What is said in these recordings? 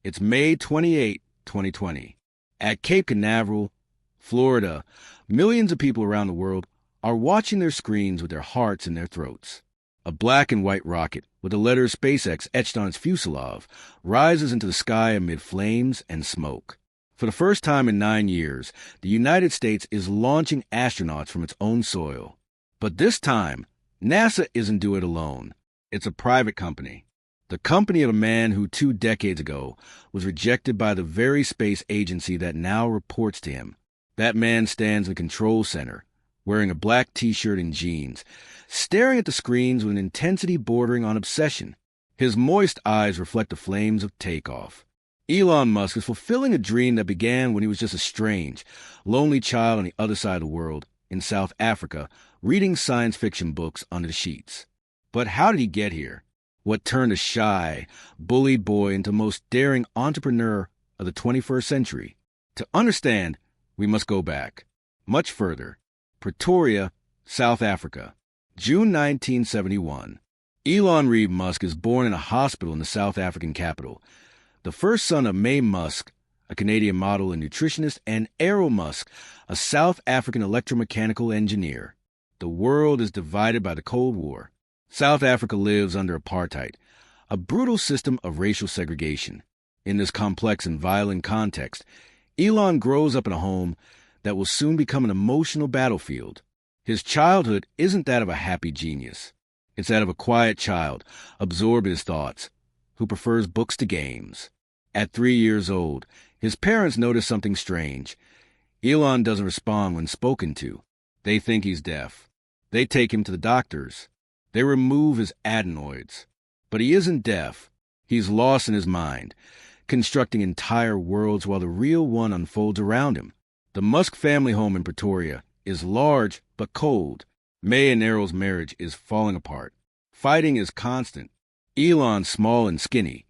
It's May 28, 2020. At Cape Canaveral, Florida, millions of people around the world are watching their screens with their hearts in their throats. A black and white rocket with the letters SpaceX etched on its fuselage rises into the sky amid flames and smoke. For the first time in 9 years, the United States is launching astronauts from its own soil. But this time, NASA isn't doing it alone. It's a private company. The company of a man who 2 decades ago was rejected by the very space agency that now reports to him. That man stands in the control center, wearing a black t-shirt and jeans, staring at the screens with an intensity bordering on obsession. His moist eyes reflect the flames of takeoff. Elon Musk is fulfilling a dream that began when he was just a strange, lonely child on the other side of the world, in South Africa, reading science fiction books under the sheets. But how did he get here? What turned a shy, bullied boy into the most daring entrepreneur of the 21st century? To understand, we must go back, much further. Pretoria, South Africa, June 1971. Elon Reed Musk is born in a hospital in the South African capital, the first son of May Musk, a Canadian model and nutritionist, and Errol Musk, a South African electromechanical engineer. The world is divided by the Cold War. South Africa lives under apartheid, a brutal system of racial segregation. In this complex and violent context, Elon grows up in a home that will soon become an emotional battlefield. His childhood isn't that of a happy genius. It's that of a quiet child, absorbed in his thoughts, who prefers books to games. At 3 years old, his parents notice something strange. Elon doesn't respond when spoken to. They think he's deaf. They take him to the doctors. They remove his adenoids. But he isn't deaf. He's lost in his mind, constructing entire worlds while the real one unfolds around him. The Musk family home in Pretoria is large but cold. May and Errol's marriage is falling apart. Fighting is constant. Elon, small and skinny,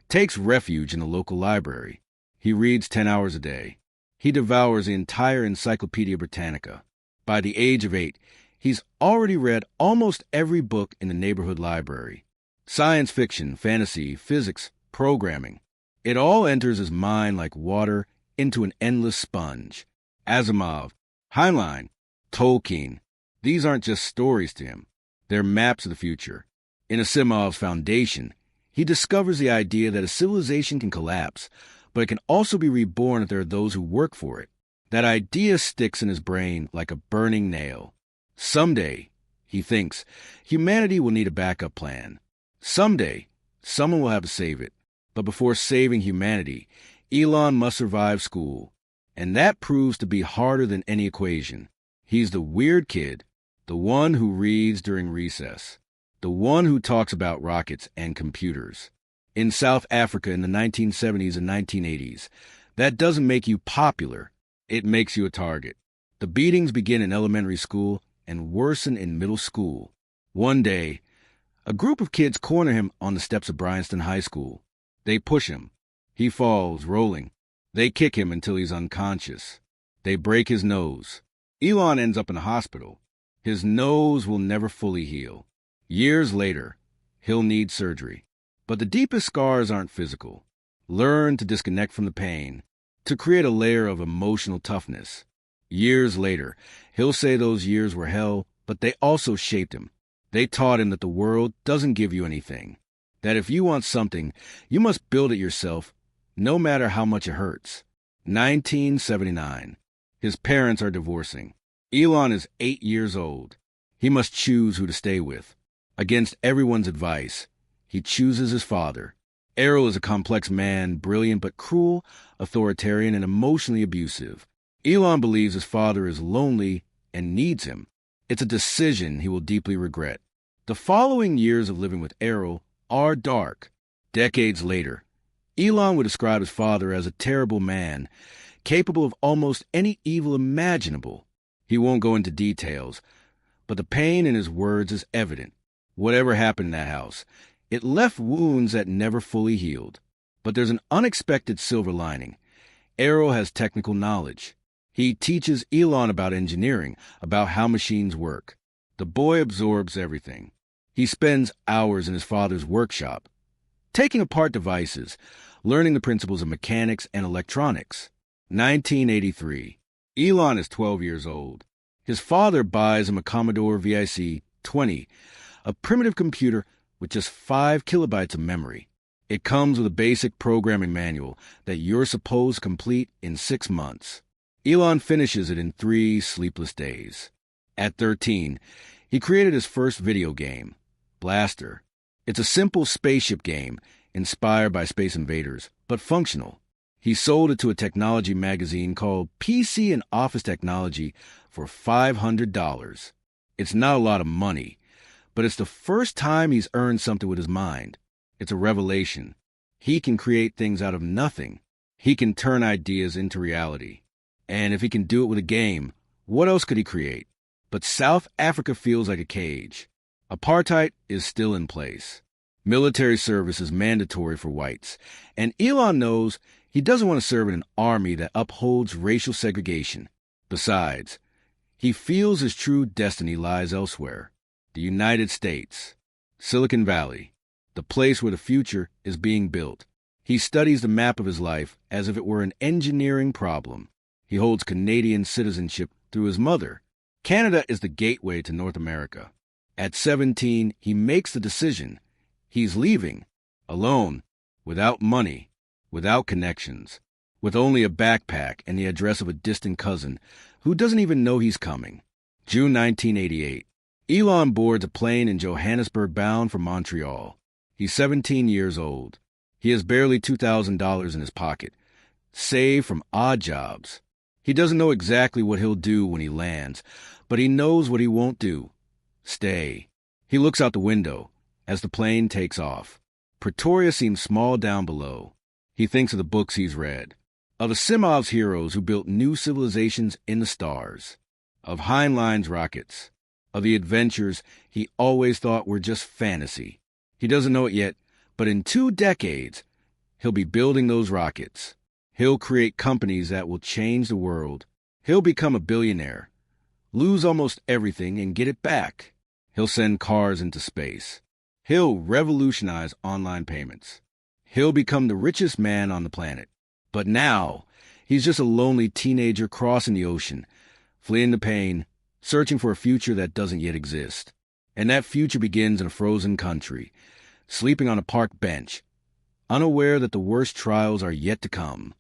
takes refuge in the local library. He reads 10 hours a day. He devours the entire Encyclopedia Britannica. By the age of 8, he's already read almost every book in the neighborhood library. Science fiction, fantasy, physics, programming. It all enters his mind like water into an endless sponge. Asimov, Heinlein, Tolkien. These aren't just stories to him. They're maps of the future. In Asimov's Foundation, he discovers the idea that a civilization can collapse, but it can also be reborn if there are those who work for it. That idea sticks in his brain like a burning nail. Someday, he thinks, humanity will need a backup plan. Someday, someone will have to save it. But before saving humanity, Elon must survive school. And that proves to be harder than any equation. He's the weird kid, the one who reads during recess, the one who talks about rockets and computers. In South Africa in the 1970s and 1980s, that doesn't make you popular. It makes you a target. The beatings begin in elementary school and worsen in middle school. One day, a group of kids corner him on the steps of Bryanston High School. They push him. He falls, rolling. They kick him until he's unconscious. They break his nose. Elon ends up in the hospital. His nose will never fully heal. Years later, he'll need surgery. But the deepest scars aren't physical. Learn to disconnect from the pain, to create a layer of emotional toughness. Years later, he'll say those years were hell, but they also shaped him. They taught him that the world doesn't give you anything. That if you want something, you must build it yourself, no matter how much it hurts. 1979. His parents are divorcing. Elon is 8 years old. He must choose who to stay with. Against everyone's advice, he chooses his father. Errol is a complex man, brilliant but cruel, authoritarian, and emotionally abusive. Elon believes his father is lonely and needs him. It's a decision he will deeply regret. The following years of living with Errol are dark. Decades later, Elon would describe his father as a terrible man, capable of almost any evil imaginable. He won't go into details, but the pain in his words is evident. Whatever happened in that house, it left wounds that never fully healed. But there's an unexpected silver lining. Errol has technical knowledge. He teaches Elon about engineering, about how machines work. The boy absorbs everything. He spends hours in his father's workshop, taking apart devices, learning the principles of mechanics and electronics. 1983. Elon is 12 years old. His father buys him a Commodore VIC-20, a primitive computer with just 5 kilobytes of memory. It comes with a basic programming manual that you're supposed to complete in 6 months. Elon finishes it in 3 sleepless days. At 13, he created his first video game, Blaster. It's a simple spaceship game inspired by Space Invaders, but functional. He sold it to a technology magazine called PC and Office Technology for $500. It's not a lot of money, but it's the first time he's earned something with his mind. It's a revelation. He can create things out of nothing. He can turn ideas into reality. And if he can do it with a game, what else could he create? But South Africa feels like a cage. Apartheid is still in place. Military service is mandatory for whites. And Elon knows he doesn't want to serve in an army that upholds racial segregation. Besides, he feels his true destiny lies elsewhere. The United States. Silicon Valley. The place where the future is being built. He studies the map of his life as if it were an engineering problem. He holds Canadian citizenship through his mother. Canada is the gateway to North America. At 17, he makes the decision. He's leaving, alone, without money, without connections, with only a backpack and the address of a distant cousin who doesn't even know he's coming. June 1988. Elon boards a plane in Johannesburg bound for Montreal. He's 17 years old. He has barely $2,000 in his pocket, saved from odd jobs. He doesn't know exactly what he'll do when he lands, but he knows what he won't do. Stay. He looks out the window as the plane takes off. Pretoria seems small down below. He thinks of the books he's read, of Asimov's heroes who built new civilizations in the stars, of Heinlein's rockets, of the adventures he always thought were just fantasy. He doesn't know it yet, but in 2 decades, he'll be building those rockets. He'll create companies that will change the world. He'll become a billionaire, lose almost everything and get it back. He'll send cars into space. He'll revolutionize online payments. He'll become the richest man on the planet. But now, he's just a lonely teenager crossing the ocean, fleeing the pain, searching for a future that doesn't yet exist. And that future begins in a frozen country, sleeping on a park bench, unaware that the worst trials are yet to come.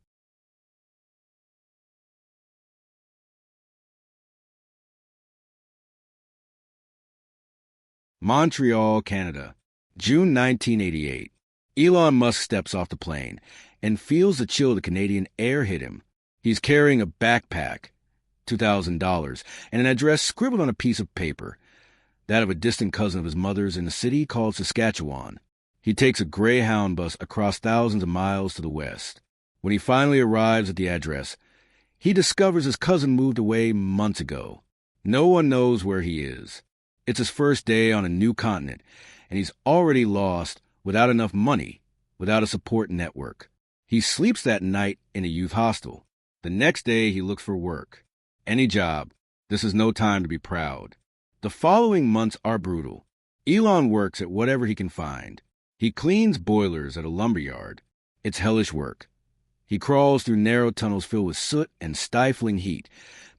Montreal, Canada, June 1988. Elon Musk steps off the plane and feels the chill of the Canadian air hit him. He's carrying a backpack, $2,000, and an address scribbled on a piece of paper, that of a distant cousin of his mother's in a city called Saskatchewan. He takes a Greyhound bus across thousands of miles to the west. When he finally arrives at the address, he discovers his cousin moved away months ago. No one knows where he is. It's his first day on a new continent, and he's already lost without enough money, without a support network. He sleeps that night in a youth hostel. The next day, he looks for work. Any job. This is no time to be proud. The following months are brutal. Elon works at whatever he can find. He cleans boilers at a lumberyard. It's hellish work. He crawls through narrow tunnels filled with soot and stifling heat,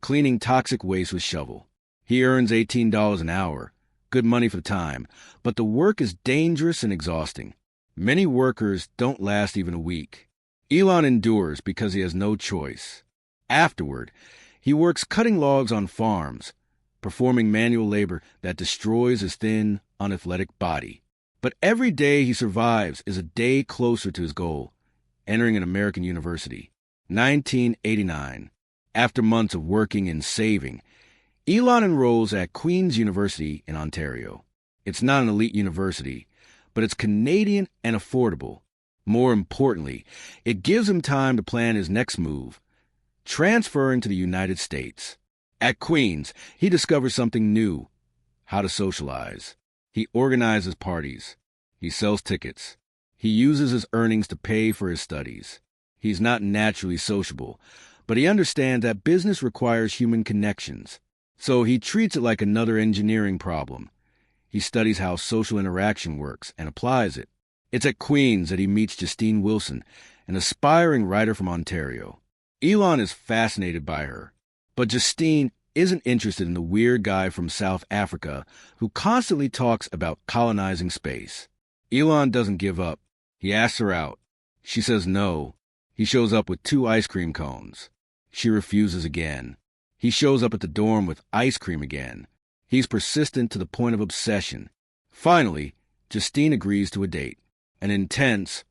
cleaning toxic waste with shovel. He earns $18 an hour, good money for the time, but the work is dangerous and exhausting. Many workers don't last even a week. Elon endures because he has no choice. Afterward, he works cutting logs on farms, performing manual labor that destroys his thin, unathletic body. But every day he survives is a day closer to his goal, entering an American university. 1989. After months of working and saving, Elon enrolls at Queen's University in Ontario. It's not an elite university, but it's Canadian and affordable. More importantly, it gives him time to plan his next move, transferring to the United States. At Queen's, he discovers something new: how to socialize. He organizes parties. He sells tickets. He uses his earnings to pay for his studies. He's not naturally sociable, but he understands that business requires human connections. So he treats it like another engineering problem. He studies how social interaction works and applies it. It's at Queen's that he meets Justine Wilson an aspiring writer from Ontario. Elon is fascinated by her, but Justine isn't interested in the weird guy from South Africa who constantly talks about colonizing space. Elon doesn't give up. He asks her out. She says no. He shows up with 2 ice cream cones. She refuses again. He shows up at the dorm with ice cream again. He's persistent to the point of obsession. Finally, Justine agrees to a date. An intense,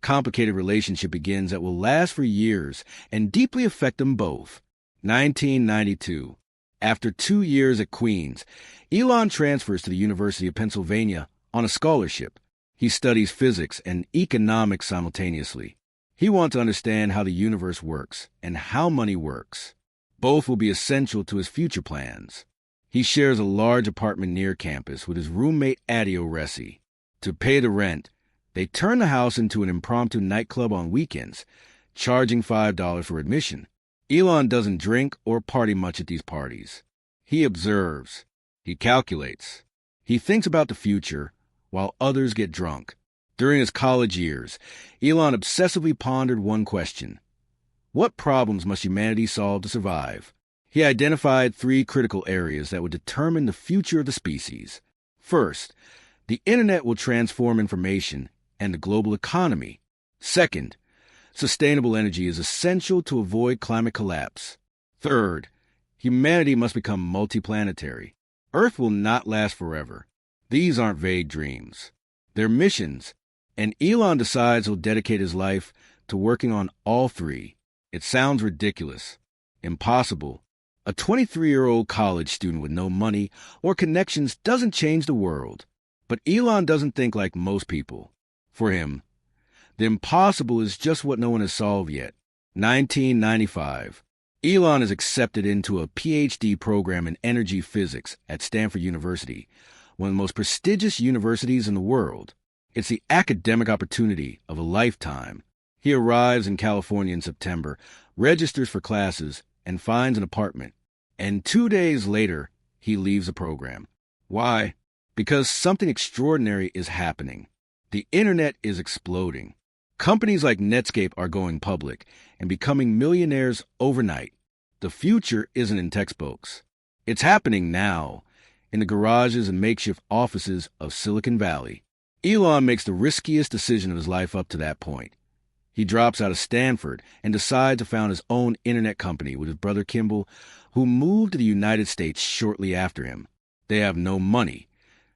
complicated relationship begins that will last for years and deeply affect them both. 1992. After 2 years at Queens, Elon transfers to the University of Pennsylvania on a scholarship. He studies physics and economics simultaneously. He wants to understand how the universe works and how money works. Both will be essential to his future plans. He shares a large apartment near campus with his roommate Adio Ressi. To pay the rent, they turn the house into an impromptu nightclub on weekends, charging $5 for admission. Elon doesn't drink or party much at these parties. He observes. He calculates. He thinks about the future while others get drunk. During his college years, Elon obsessively pondered one question. What problems must humanity solve to survive? He identified 3 critical areas that would determine the future of the species. First, the internet will transform information and the global economy. Second, sustainable energy is essential to avoid climate collapse. Third, humanity must become multiplanetary. Earth will not last forever. These aren't vague dreams. They're missions, and Elon decides he'll dedicate his life to working on all 3. It sounds ridiculous, impossible. A 23-year-old college student with no money or connections doesn't change the world. But Elon doesn't think like most people. For him, the impossible is just what no one has solved yet. 1995. Elon is accepted into a PhD program in energy physics at Stanford University, one of the most prestigious universities in the world. It's the academic opportunity of a lifetime. He arrives in California in September, registers for classes, and finds an apartment. And 2 days later, he leaves the program. Why? Because something extraordinary is happening. The internet is exploding. Companies like Netscape are going public and becoming millionaires overnight. The future isn't in textbooks. It's happening now, in the garages and makeshift offices of Silicon Valley. Elon makes the riskiest decision of his life up to that point. He drops out of Stanford and decides to found his own internet company with his brother Kimball, who moved to the United States shortly after him. They have no money,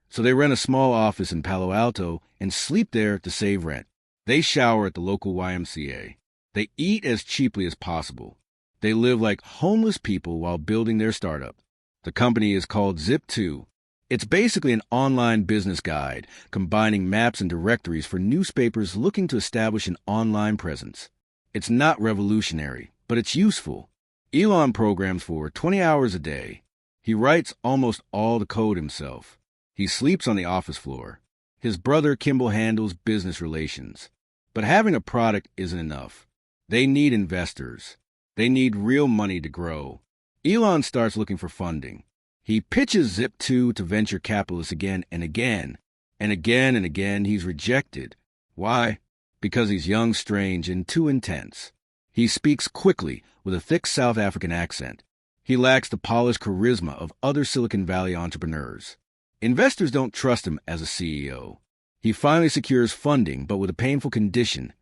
so they rent a small office in Palo Alto and sleep there to save rent. They shower at the local YMCA. They eat as cheaply as possible. They live like homeless people while building their startup. The company is called Zip2. It's basically an online business guide, combining maps and directories for newspapers looking to establish an online presence. It's not revolutionary, but it's useful. Elon programs for 20 hours a day. He writes almost all the code himself. He sleeps on the office floor. His brother Kimball handles business relations. But having a product isn't enough. They need investors. They need real money to grow. Elon starts looking for funding. He pitches Zip2 to venture capitalists again and again. And again and again he's rejected. Why? Because he's young, strange, and too intense. He speaks quickly with a thick South African accent. He lacks the polished charisma of other Silicon Valley entrepreneurs. Investors don't trust him as a CEO. He finally secures funding, but with a painful condition.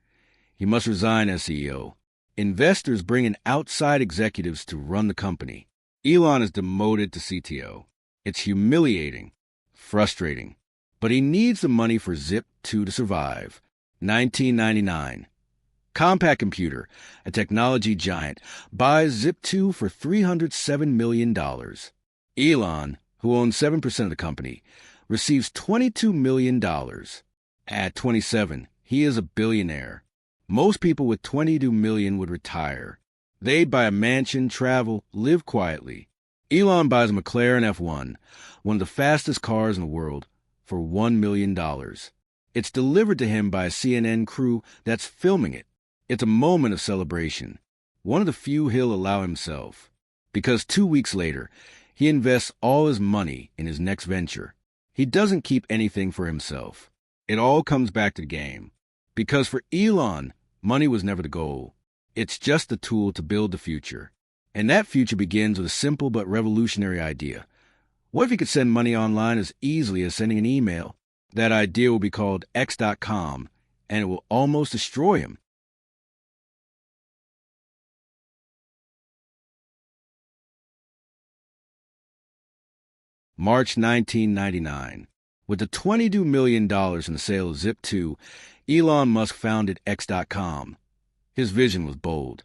He must resign as CEO. Investors bring in outside executives to run the company. Elon is demoted to CTO. It's humiliating, frustrating, but he needs the money for Zip2 to survive. 1999. Compaq Computer, a technology giant, buys Zip2 for $307 million. Elon, who owns 7% of the company, receives $22 million. At 27, he is a billionaire. Most people with $22 million would retire. They'd buy a mansion, travel, live quietly. Elon buys a McLaren F1, one of the fastest cars in the world, for $1 million. It's delivered to him by a CNN crew that's filming it. It's a moment of celebration, one of the few he'll allow himself, because 2 weeks later, he invests all his money in his next venture. He doesn't keep anything for himself. It all comes back to the game. Because for Elon, Money was never the goal. It's just the tool to build the future. And that future begins with a simple but revolutionary idea. What if you could send money online as easily as sending an email? That idea will be called X.com, and it will almost destroy him. March 1999. With the $22 million in the sale of Zip2, Elon Musk founded X.com. His vision was bold: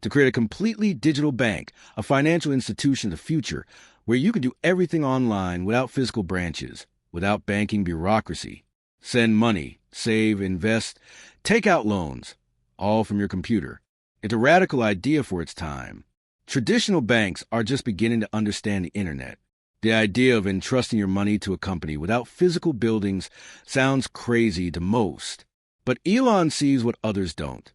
to create a completely digital bank, a financial institution of the future where you can do everything online without physical branches, without banking bureaucracy. Send money, save, invest, take out loans, all from your computer. It's a radical idea for its time. Traditional banks are just beginning to understand the internet. The idea of entrusting your money to a company without physical buildings sounds crazy to most. But Elon sees what others don't.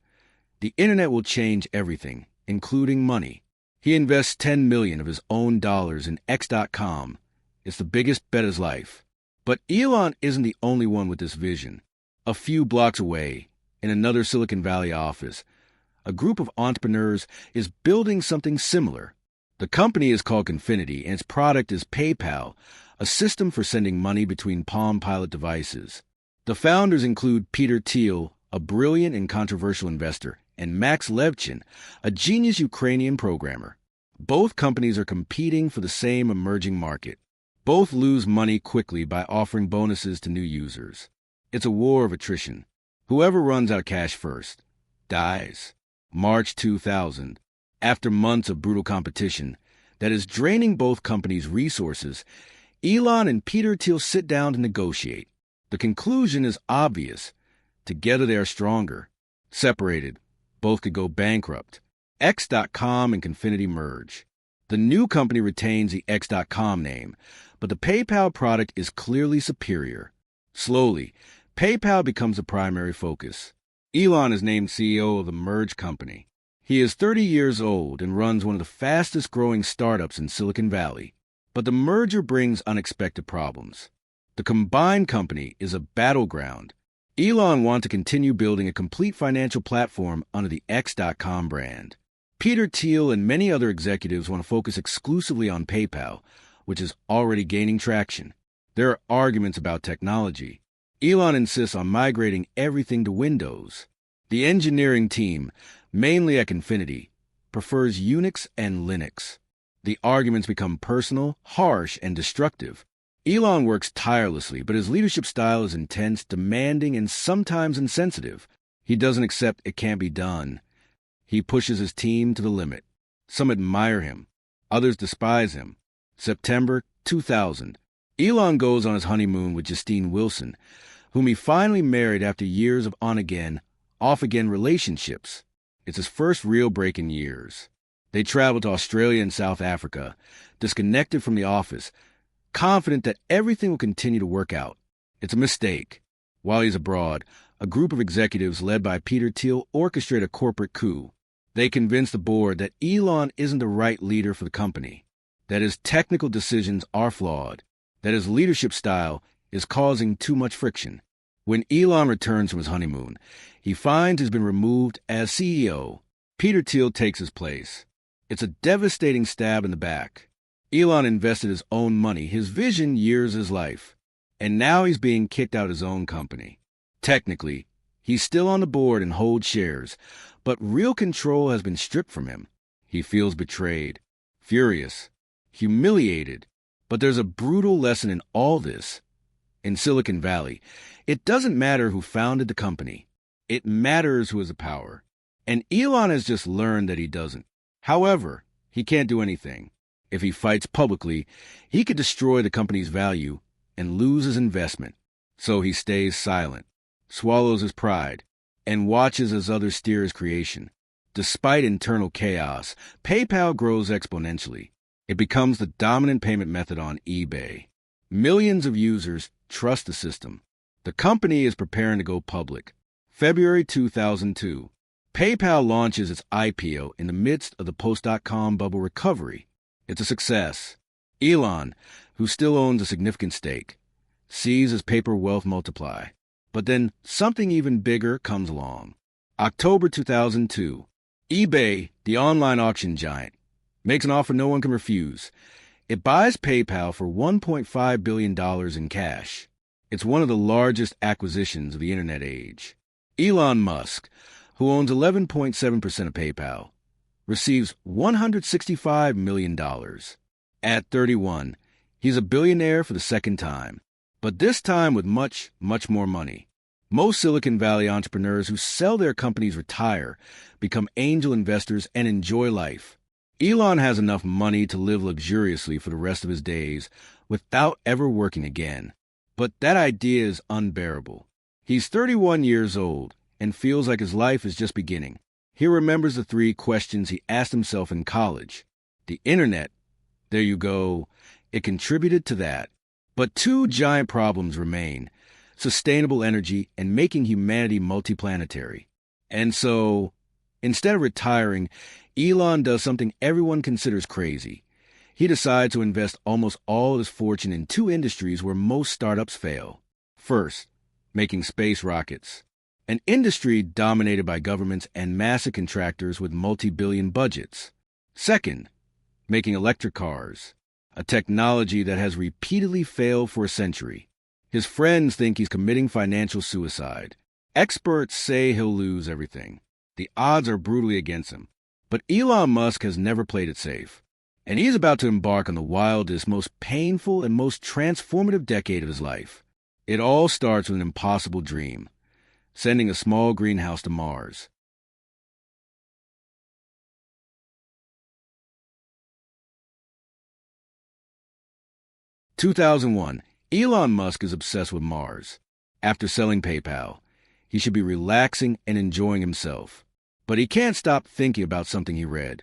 The internet will change everything, including money. He invests $10 million of his own dollars in X.com. It's the biggest bet of his life. But Elon isn't the only one with this vision. A few blocks away, in another Silicon Valley office, a group of entrepreneurs is building something similar. The company is called Confinity, and its product is PayPal, a system for sending money between Palm Pilot devices. The founders include Peter Thiel, a brilliant and controversial investor, and Max Levchin, a genius Ukrainian programmer. Both companies are competing for the same emerging market. Both lose money quickly by offering bonuses to new users. It's a war of attrition. Whoever runs out of cash first dies. March 2000. After months of brutal competition that is draining both companies' resources, Elon and Peter Thiel sit down to negotiate. The conclusion is obvious. Together they are stronger. Separated, both could go bankrupt. X.com and Confinity merge. The new company retains the X.com name, but the PayPal product is clearly superior. Slowly, PayPal becomes the primary focus. Elon is named CEO of the merged company. He is 30 years old and runs one of the fastest-growing startups in Silicon Valley. But the merger brings unexpected problems. The combined company is a battleground. Elon wants to continue building a complete financial platform under the X.com brand. Peter Thiel and many other executives want to focus exclusively on PayPal, which is already gaining traction. There are arguments about technology. Elon insists on migrating everything to Windows. The engineering team, mainly at Confinity, prefers Unix and Linux. The arguments become personal, harsh, and destructive. Elon works tirelessly, but his leadership style is intense, demanding, and sometimes insensitive. He doesn't accept it can't be done. He pushes his team to the limit. Some admire him. Others despise him. September 2000. Elon goes on his honeymoon with Justine Wilson, whom he finally married after years of on-again, off-again relationships. It's his first real break in years. They travel to Australia and South Africa, disconnected from the office, confident that everything will continue to work out. It's a mistake. While he's abroad, a group of executives led by Peter Thiel orchestrate a corporate coup. They convince the board that Elon isn't the right leader for the company, that his technical decisions are flawed, that his leadership style is causing too much friction. When Elon returns from his honeymoon, he finds he's been removed as CEO. Peter Thiel takes his place. It's a devastating stab in the back. Elon invested his own money, his vision, years of his life. And now he's being kicked out of his own company. Technically, he's still on the board and holds shares, but real control has been stripped from him. He feels betrayed, furious, humiliated. But there's a brutal lesson in all this. In Silicon Valley, it doesn't matter who founded the company. It matters who has the power. And Elon has just learned that he doesn't. However, he can't do anything. If he fights publicly, he could destroy the company's value and lose his investment. So he stays silent, swallows his pride, and watches as others steer his creation. Despite internal chaos, PayPal grows exponentially. It becomes the dominant payment method on eBay. Millions of users trust the system. The company is preparing to go public. February 2002. PayPal launches its IPO in the midst of the post.com bubble recovery. It's a success. Elon, who still owns a significant stake, sees his paper wealth multiply. But then something even bigger comes along. October 2002. eBay, the online auction giant, makes an offer no one can refuse. It buys PayPal for $1.5 billion in cash. It's one of the largest acquisitions of the internet age. Elon Musk, who owns 11.7% of PayPal, receives $165 million. At 31, he's a billionaire for the second time, but this time with much, much more money. Most Silicon Valley entrepreneurs who sell their companies retire, become angel investors, and enjoy life. Elon has enough money to live luxuriously for the rest of his days without ever working again. But that idea is unbearable. He's 31 years old and feels like his life is just beginning. He remembers the 3 questions he asked himself in college. The internet, there you go, it contributed to that. But 2 giant problems remain: sustainable energy and making humanity multiplanetary. And so, instead of retiring, Elon does something everyone considers crazy. He decides to invest almost all of his fortune in 2 industries where most startups fail. First, making space rockets, an industry dominated by governments and massive contractors with multi-billion budgets. Second, making electric cars, a technology that has repeatedly failed for a century. His friends think he's committing financial suicide. Experts say he'll lose everything. The odds are brutally against him. But Elon Musk has never played it safe. And he's about to embark on the wildest, most painful, and most transformative decade of his life. It all starts with an impossible dream: sending a small greenhouse to Mars. In 2001, Elon Musk is obsessed with Mars. After selling PayPal, he should be relaxing and enjoying himself. But he can't stop thinking about something he read.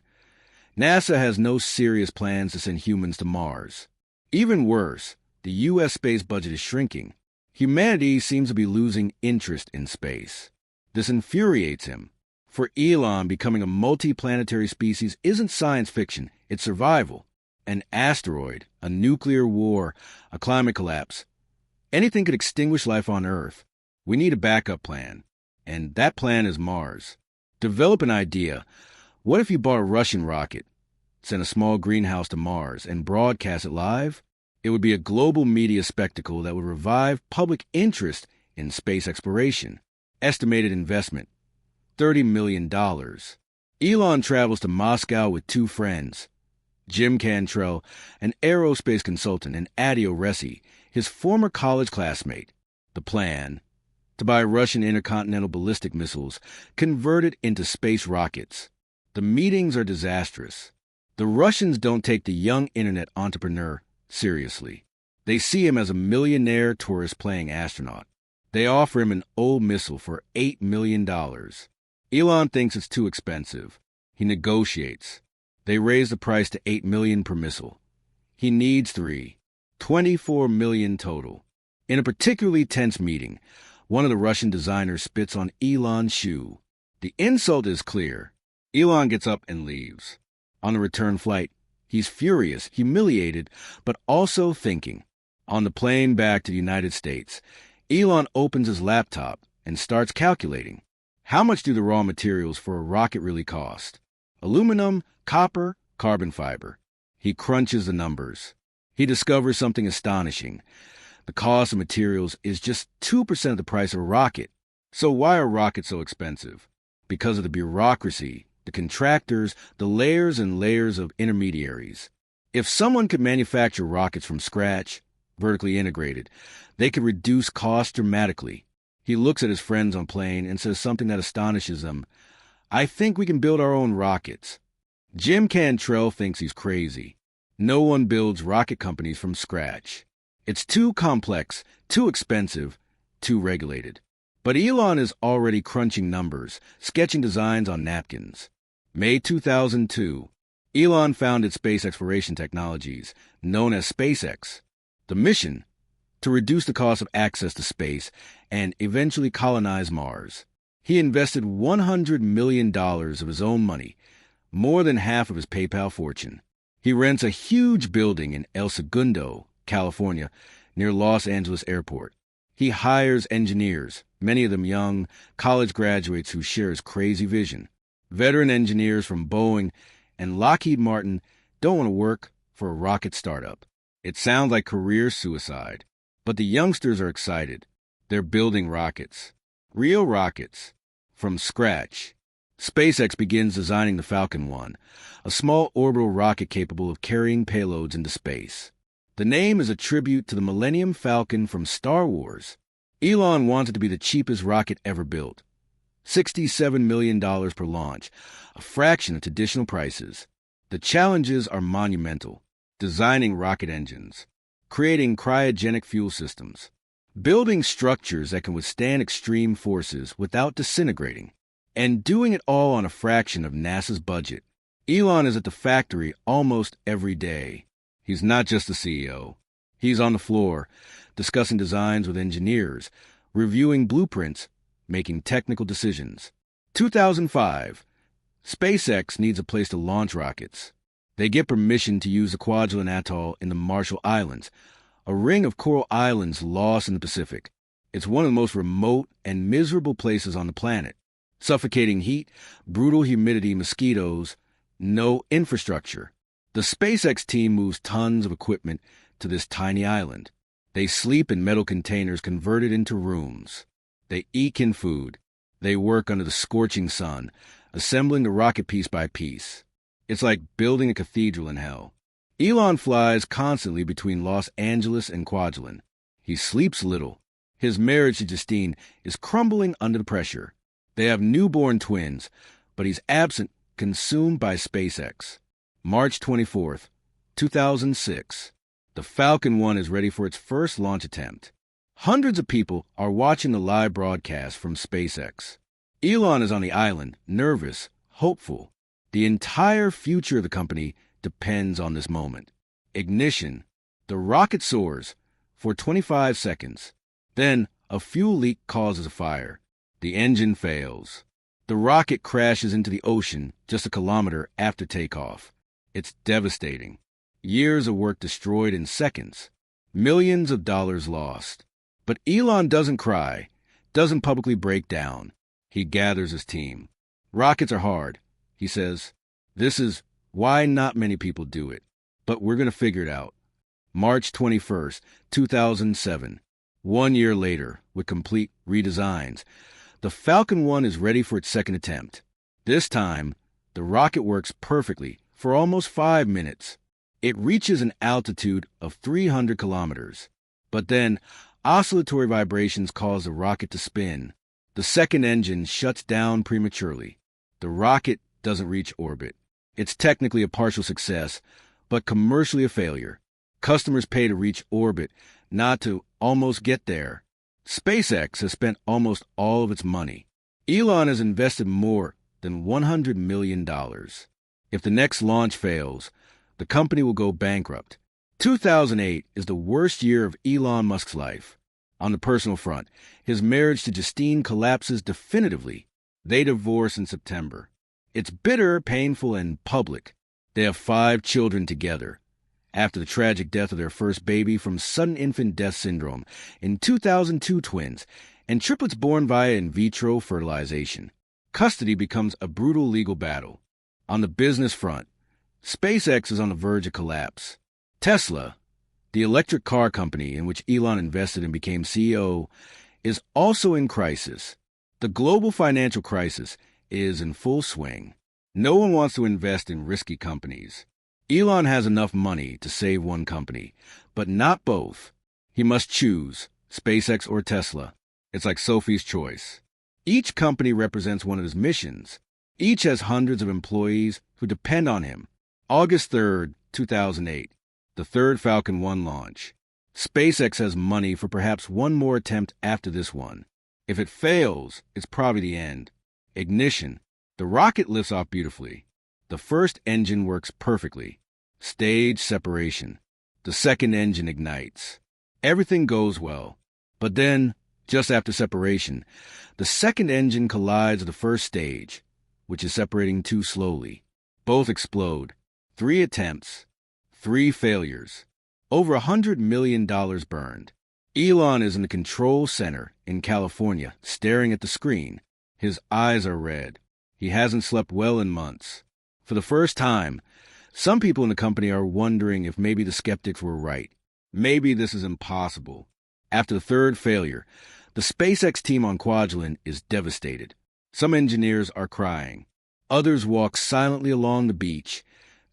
NASA has no serious plans to send humans to Mars. Even worse, the U.S. space budget is shrinking. Humanity seems to be losing interest in space. This infuriates him. For Elon, becoming a multiplanetary species isn't science fiction, it's survival. An asteroid, a nuclear war, a climate collapse. Anything could extinguish life on Earth. We need a backup plan. And that plan is Mars. Develop an idea. What if you bought a Russian rocket, sent a small greenhouse to Mars, and broadcast it live? It would be a global media spectacle that would revive public interest in space exploration. Estimated investment: $30 million. Elon travels to Moscow with 2 friends, Jim Cantrell, an aerospace consultant, and Adio Ressi, his former college classmate. The plan: to buy Russian intercontinental ballistic missiles converted into space rockets. The meetings are disastrous. The Russians don't take the young internet entrepreneur seriously. They see him as a millionaire tourist playing astronaut. They offer him an old missile for $8 million. Elon thinks it's too expensive. He negotiates. They raise the price to $8 million per missile. He needs 3. $24 million total. In a particularly tense meeting, one of the Russian designers spits on Elon's shoe. The insult is clear. Elon gets up and leaves. On the return flight, he's furious, humiliated, but also thinking. On the plane back to the United States, Elon opens his laptop and starts calculating. How much do the raw materials for a rocket really cost? Aluminum, copper, carbon fiber. He crunches the numbers. He discovers something astonishing. The cost of materials is just 2% of the price of a rocket. So why are rockets so expensive? Because of the bureaucracy, the contractors, the layers and layers of intermediaries. If someone could manufacture rockets from scratch, vertically integrated, they could reduce costs dramatically. He looks at his friends on plane and says something that astonishes them. "I think we can build our own rockets." Jim Cantrell thinks he's crazy. No one builds rocket companies from scratch. It's too complex, too expensive, too regulated. But Elon is already crunching numbers, sketching designs on napkins. May 2002, Elon founded Space Exploration Technologies, known as SpaceX. The mission: to reduce the cost of access to space and eventually colonize Mars. He invested $100 million of his own money, more than half of his PayPal fortune. He rents a huge building in El Segundo, California, near Los Angeles Airport. He hires engineers, many of them young college graduates who share his crazy vision. Veteran engineers from Boeing and Lockheed Martin don't want to work for a rocket startup. It sounds like career suicide. But the youngsters are excited. They're building rockets. Real rockets. From scratch. SpaceX begins designing the Falcon 1, a small orbital rocket capable of carrying payloads into space. The name is a tribute to the Millennium Falcon from Star Wars. Elon wants it to be the cheapest rocket ever built. $67 million per launch, a fraction of traditional prices. The challenges are monumental. Designing rocket engines, creating cryogenic fuel systems, building structures that can withstand extreme forces without disintegrating, and doing it all on a fraction of NASA's budget. Elon is at the factory almost every day. He's not just the CEO. He's on the floor, discussing designs with engineers, reviewing blueprints, making technical decisions. 2005. SpaceX needs a place to launch rockets. They get permission to use the Kwajalein Atoll in the Marshall Islands, a ring of coral islands lost in the Pacific. It's one of the most remote and miserable places on the planet. Suffocating heat, brutal humidity, mosquitoes, no infrastructure. The SpaceX team moves tons of equipment to this tiny island. They sleep in metal containers converted into rooms. They eat canned food. They work under the scorching sun, assembling the rocket piece by piece. It's like building a cathedral in hell. Elon flies constantly between Los Angeles and Kwajalein. He sleeps little. His marriage to Justine is crumbling under the pressure. They have newborn twins, but he's absent, consumed by SpaceX. March 24th, 2006. The Falcon 1 is ready for its first launch attempt. Hundreds of people are watching the live broadcast from SpaceX. Elon is on the island, nervous, hopeful. The entire future of the company depends on this moment. Ignition. The rocket soars for 25 seconds. Then a fuel leak causes a fire. The engine fails. The rocket crashes into the ocean just a kilometer after takeoff. It's devastating. Years of work destroyed in seconds. Millions of dollars lost. But Elon doesn't cry, doesn't publicly break down. He gathers his team. Rockets are hard, he says. This is why not many people do it. But we're going to figure it out. March 21st, 2007. 1 year later, with complete redesigns, the Falcon 1 is ready for its second attempt. This time, the rocket works perfectly for almost 5 minutes. It reaches an altitude of 300 kilometers. But then, oscillatory vibrations cause the rocket to spin. The second engine shuts down prematurely. The rocket doesn't reach orbit. It's technically a partial success, but commercially a failure. Customers pay to reach orbit, not to almost get there. SpaceX has spent almost all of its money. Elon has invested more than $100 million. If the next launch fails, the company will go bankrupt. 2008 is the worst year of Elon Musk's life. On the personal front, his marriage to Justine collapses definitively. They divorce in September. It's bitter, painful, and public. They have 5 children together. After the tragic death of their first baby from sudden infant death syndrome, in 2002 twins, and triplets born via in vitro fertilization, custody becomes a brutal legal battle. On the business front, SpaceX is on the verge of collapse. Tesla, the electric car company in which Elon invested and became CEO, is also in crisis. The global financial crisis is in full swing. No one wants to invest in risky companies. Elon has enough money to save one company, but not both. He must choose, SpaceX or Tesla. It's like Sophie's Choice. Each company represents one of his missions. Each has hundreds of employees who depend on him. August 3rd, 2008, the third Falcon 1 launch. SpaceX has money for perhaps one more attempt after this one. If it fails, it's probably the end. Ignition. The rocket lifts off beautifully. The first engine works perfectly. Stage separation. The second engine ignites. Everything goes well. But then, just after separation, the second engine collides with the first stage, which is separating too slowly. Both explode. 3 attempts. 3 failures. Over $100 million burned. Elon is in the control center in California, staring at the screen. His eyes are red. He hasn't slept well in months. For the first time, some people in the company are wondering if maybe the skeptics were right. Maybe this is impossible. After the third failure, the SpaceX team on Kwajalein is devastated. Some engineers are crying. Others walk silently along the beach,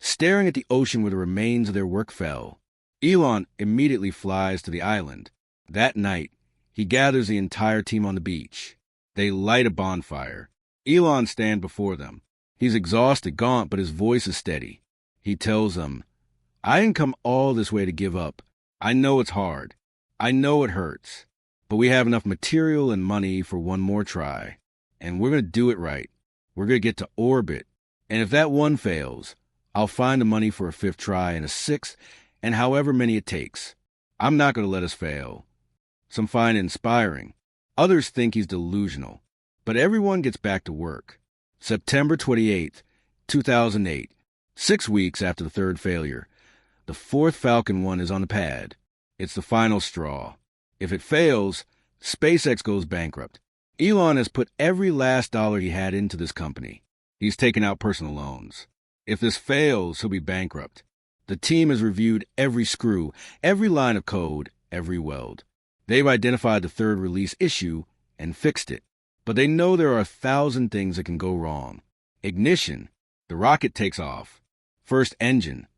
staring at the ocean where the remains of their work fell. Elon immediately flies to the island. That night, he gathers the entire team on the beach. They light a bonfire. Elon stands before them. He's exhausted, gaunt, but his voice is steady. He tells them, "I didn't come all this way to give up. I know it's hard. I know it hurts. But we have enough material and money for one more try. And we're going to do it right. We're going to get to orbit. And if that one fails, I'll find the money for a fifth try and a sixth, and however many it takes. I'm not going to let us fail." Some find it inspiring. Others think he's delusional. But everyone gets back to work. September 28th, 2008, 6 weeks after the third failure, the fourth Falcon 1 is on the pad. It's the final straw. If it fails, SpaceX goes bankrupt. Elon has put every last dollar he had into this company. He's taken out personal loans. If this fails, he'll be bankrupt. The team has reviewed every screw, every line of code, every weld. They've identified the third release issue and fixed it. But they know there are 1,000 things that can go wrong. Ignition, the rocket takes off. First engine,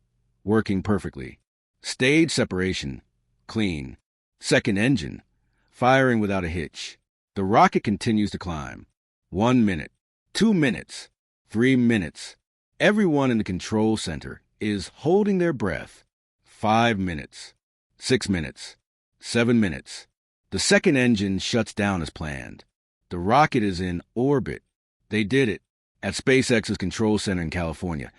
working perfectly. Stage separation, clean. Second engine, firing without a hitch. The rocket continues to climb. 1 minute, 2 minutes, 3 minutes. Everyone in the control center is holding their breath. 5 minutes, 6 minutes, 7 minutes. The second engine shuts down as planned. The rocket is in orbit. They did it at SpaceX's control center in California.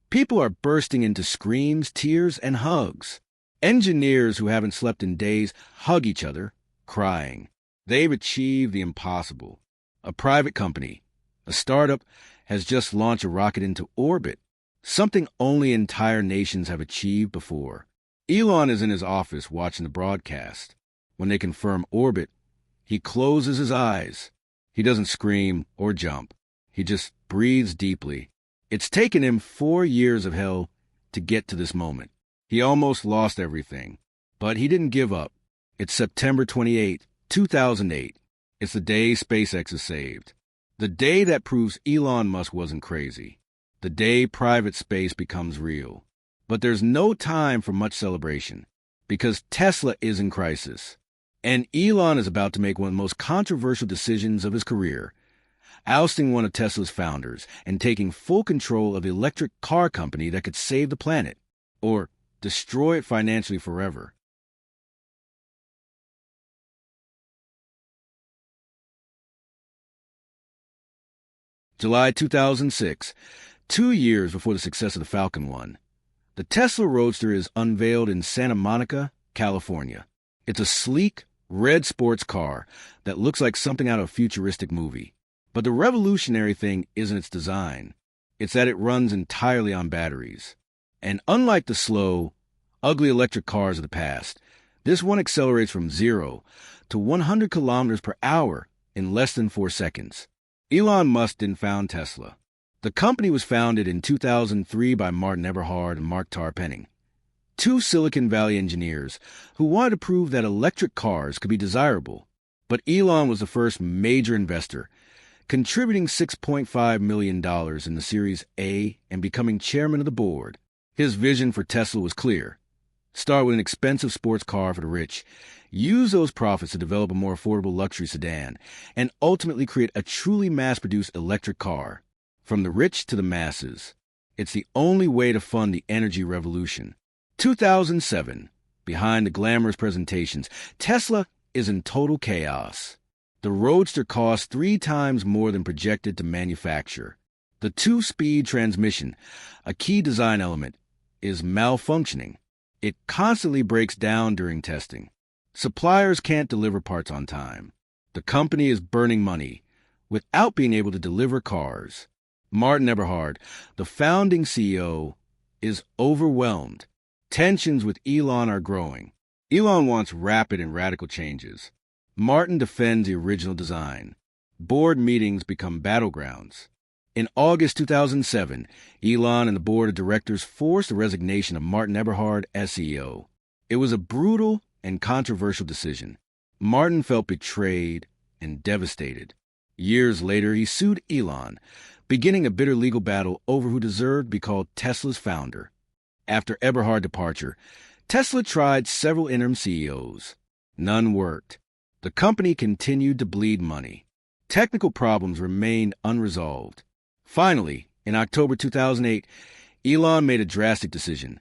People are bursting into screams, tears, and hugs. Engineers who haven't slept in days hug each other, crying. They've achieved the impossible. A private company, a startup, has just launched a rocket into orbit, something only entire nations have achieved before. Elon is in his office watching the broadcast. When they confirm orbit, he closes his eyes. He doesn't scream or jump. He just breathes deeply. It's taken him 4 years of hell to get to this moment. He almost lost everything, but he didn't give up. It's September 28, 2008. It's the day SpaceX is saved. The day that proves Elon Musk wasn't crazy. The day private space becomes real. But there's no time for much celebration, because Tesla is in crisis. And Elon is about to make one of the most controversial decisions of his career, ousting one of Tesla's founders and taking full control of the electric car company that could save the planet, or destroy it financially forever. July 2006, 2 years before the success of the Falcon 1. The Tesla Roadster is unveiled in Santa Monica, California. It's a sleek, red sports car that looks like something out of a futuristic movie. But the revolutionary thing isn't its design. It's that it runs entirely on batteries. And unlike the slow, ugly electric cars of the past, this one accelerates from 0 to 100 kilometers per hour in less than 4 seconds. Elon Musk didn't found Tesla. The company was founded in 2003 by Martin Eberhard and Mark Tarpenning, two Silicon Valley engineers who wanted to prove that electric cars could be desirable. But Elon was the first major investor, contributing $6.5 million in the Series A and becoming chairman of the board. His vision for Tesla was clear. Start with an expensive sports car for the rich, use those profits to develop a more affordable luxury sedan, and ultimately create a truly mass-produced electric car. From the rich to the masses. It's the only way to fund the energy revolution. 2007. Behind the glamorous presentations, Tesla is in total chaos. The Roadster costs 3 times more than projected to manufacture. The 2-speed transmission, a key design element, is malfunctioning. It constantly breaks down during testing. Suppliers can't deliver parts on time. The company is burning money without being able to deliver cars. Martin Eberhard, the founding CEO, is overwhelmed. Tensions with Elon are growing. Elon wants rapid and radical changes. Martin defends the original design. Board meetings become battlegrounds. In August 2007, Elon and the board of directors forced the resignation of Martin Eberhard as CEO. It was a brutal and controversial decision. Martin felt betrayed and devastated. Years later, he sued Elon, beginning a bitter legal battle over who deserved to be called Tesla's founder. After Eberhard's departure, Tesla tried several interim CEOs. None worked. The company continued to bleed money. Technical problems remained unresolved. Finally, in October 2008, Elon made a drastic decision.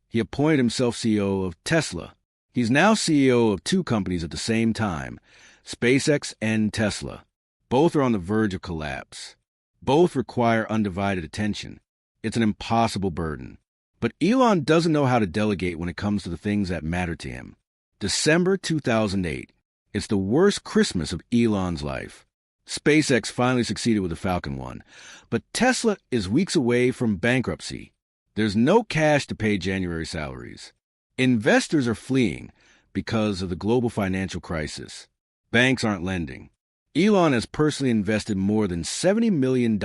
He appointed himself CEO of Tesla. He's now CEO of two companies at the same time, SpaceX and Tesla. Both are on the verge of collapse. Both require undivided attention. It's an impossible burden. But Elon doesn't know how to delegate when it comes to the things that matter to him. December 2008. It's the worst Christmas of Elon's life. SpaceX finally succeeded with the Falcon 1, but Tesla is weeks away from bankruptcy. There's no cash to pay January salaries. Investors are fleeing because of the global financial crisis. Banks aren't lending. Elon has personally invested more than $70 million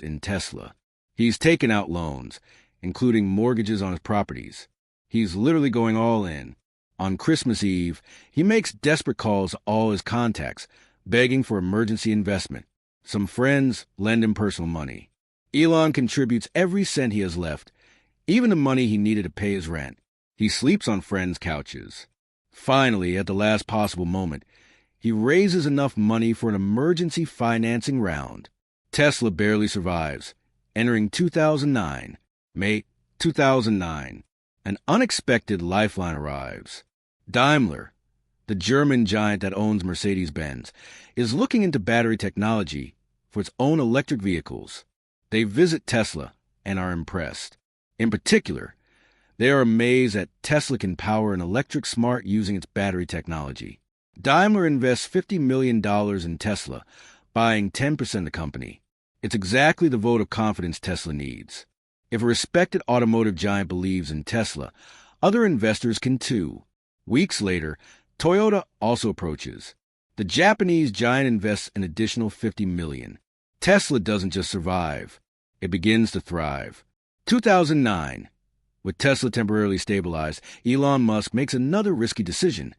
in Tesla. He's taken out loans, including mortgages on his properties. He's literally going all in. On Christmas Eve, he makes desperate calls to all his contacts, begging for emergency investment. Some friends lend him personal money. Elon contributes every cent he has left, even the money he needed to pay his rent. He sleeps on friends' couches. Finally, at the last possible moment, he raises enough money for an emergency financing round. Tesla barely survives, entering 2009. May 2009. An unexpected lifeline arrives. Daimler, the German giant that owns Mercedes-Benz, is looking into battery technology for its own electric vehicles. They visit Tesla and are impressed. In particular, they are amazed that Tesla can power an electric smart using its battery technology. Daimler invests $50 million in Tesla, buying 10% of the company. It's exactly the vote of confidence Tesla needs. If a respected automotive giant believes in Tesla, other investors can too. Weeks later, Toyota also approaches. The Japanese giant invests an additional $50 million. Tesla doesn't just survive. It begins to thrive. 2009. With Tesla temporarily stabilized, Elon Musk makes another risky decision.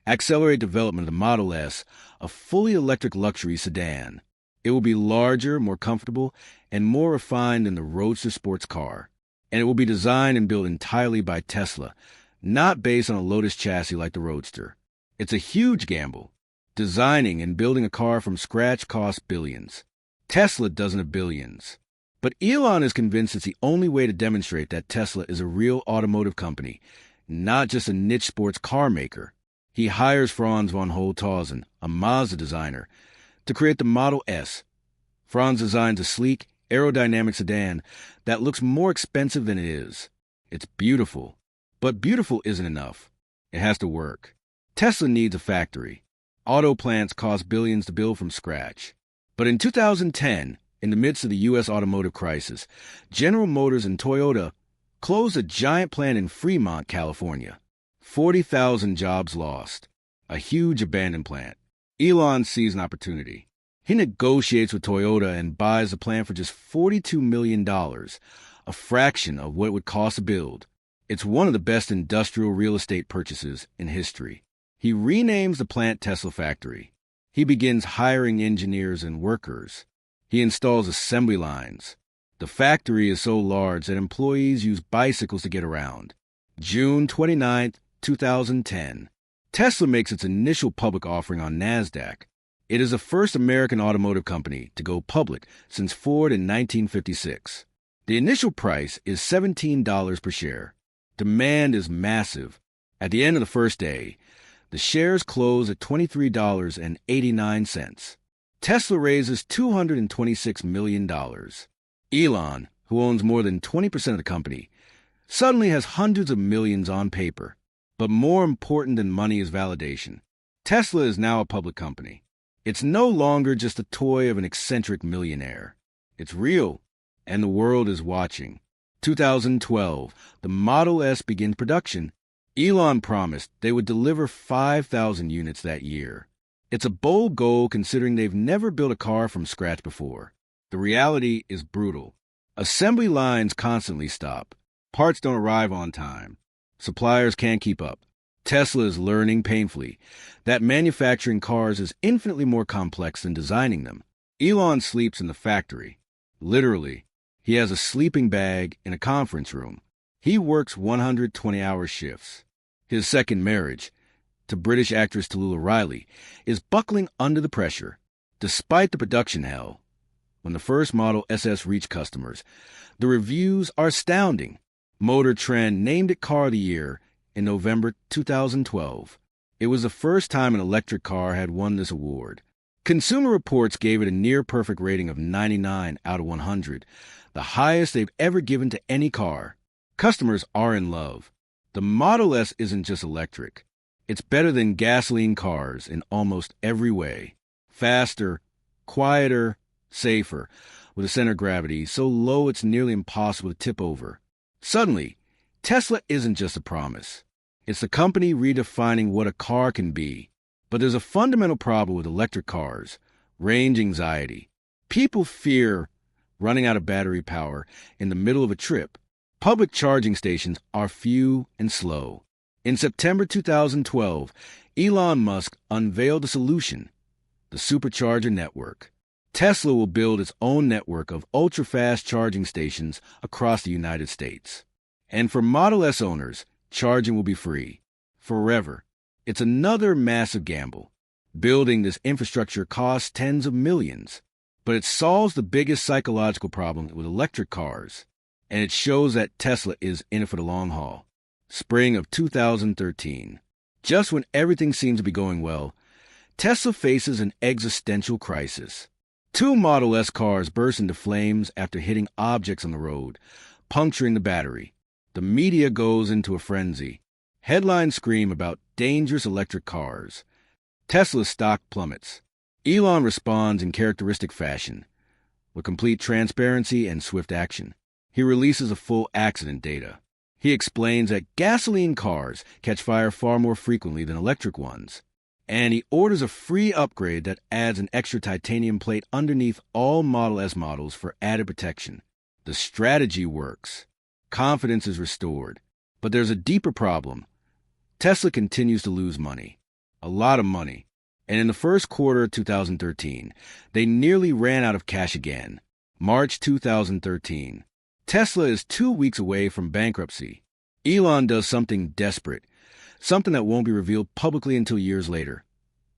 Accelerate development of the Model S, a fully electric luxury sedan. It will be larger, more comfortable, and more refined than the Roadster sports car. And it will be designed and built entirely by Tesla, not based on a Lotus chassis like the Roadster. It's a huge gamble. Designing and building a car from scratch costs billions. Tesla doesn't have billions. But Elon is convinced it's the only way to demonstrate that Tesla is a real automotive company, not just a niche sports car maker. He hires Franz von Holthausen, a Mazda designer, to create the Model S. Franz designs a sleek, aerodynamic sedan that looks more expensive than it is. It's beautiful. But beautiful isn't enough. It has to work. Tesla needs a factory. Auto plants cost billions to build from scratch. But in 2010, in the midst of the U.S. automotive crisis, General Motors and Toyota closed a giant plant in Fremont, California. 40,000 jobs lost. A huge abandoned plant. Elon sees an opportunity. He negotiates with Toyota and buys the plant for just $42 million, a fraction of what it would cost to build. It's one of the best industrial real estate purchases in history. He renames the plant Tesla Factory. He begins hiring engineers and workers. He installs assembly lines. The factory is so large that employees use bicycles to get around. June 29, 2010. Tesla makes its initial public offering on NASDAQ. It is the first American automotive company to go public since Ford in 1956. The initial price is $17 per share. Demand is massive. At the end of the first day, the shares close at $23.89. Tesla raises $226 million. Elon, who owns more than 20% of the company, suddenly has hundreds of millions on paper. But more important than money is validation. Tesla is now a public company. It's no longer just a toy of an eccentric millionaire. It's real, and the world is watching. 2012, the Model S begins production. Elon promised they would deliver 5,000 units that year. It's a bold goal considering they've never built a car from scratch before. The reality is brutal. Assembly lines constantly stop. Parts don't arrive on time. Suppliers can't keep up. Tesla is learning painfully that manufacturing cars is infinitely more complex than designing them. Elon sleeps in the factory. Literally, he has a sleeping bag in a conference room. He works 120-hour shifts. His second marriage, to British actress Tallulah Riley, is buckling under the pressure. Despite the production hell, when the first Model SS reached customers, the reviews are astounding. Motor Trend named it Car of the Year in November 2012. It was the first time an electric car had won this award. Consumer Reports gave it a near-perfect rating of 99 out of 100, the highest they've ever given to any car. Customers are in love. The Model S isn't just electric. It's better than gasoline cars in almost every way. Faster, quieter, safer, with a center of gravity so low it's nearly impossible to tip over. Suddenly, Tesla isn't just a promise. It's the company redefining what a car can be. But there's a fundamental problem with electric cars: range anxiety. People fear running out of battery power in the middle of a trip. Public charging stations are few and slow. In September 2012, Elon Musk unveiled a solution: the supercharger network. Tesla will build its own network of ultra-fast charging stations across the United States. And for Model S owners, charging will be free. Forever. It's another massive gamble. Building this infrastructure costs tens of millions. But it solves the biggest psychological problem with electric cars. And it shows that Tesla is in it for the long haul. Spring of 2013. Just when everything seems to be going well, Tesla faces an existential crisis. 2 Model S cars burst into flames after hitting objects on the road, puncturing the battery. The media goes into a frenzy. Headlines scream about dangerous electric cars. Tesla's stock plummets. Elon responds in characteristic fashion, with complete transparency and swift action. He releases a full accident data. He explains that gasoline cars catch fire far more frequently than electric ones. And he orders a free upgrade that adds an extra titanium plate underneath all Model S models for added protection. The strategy works. Confidence is restored. But there's a deeper problem. Tesla continues to lose money. A lot of money. And in the first quarter of 2013, they nearly ran out of cash again. March 2013. Tesla is 2 weeks away from bankruptcy. Elon does something desperate, something that won't be revealed publicly until years later.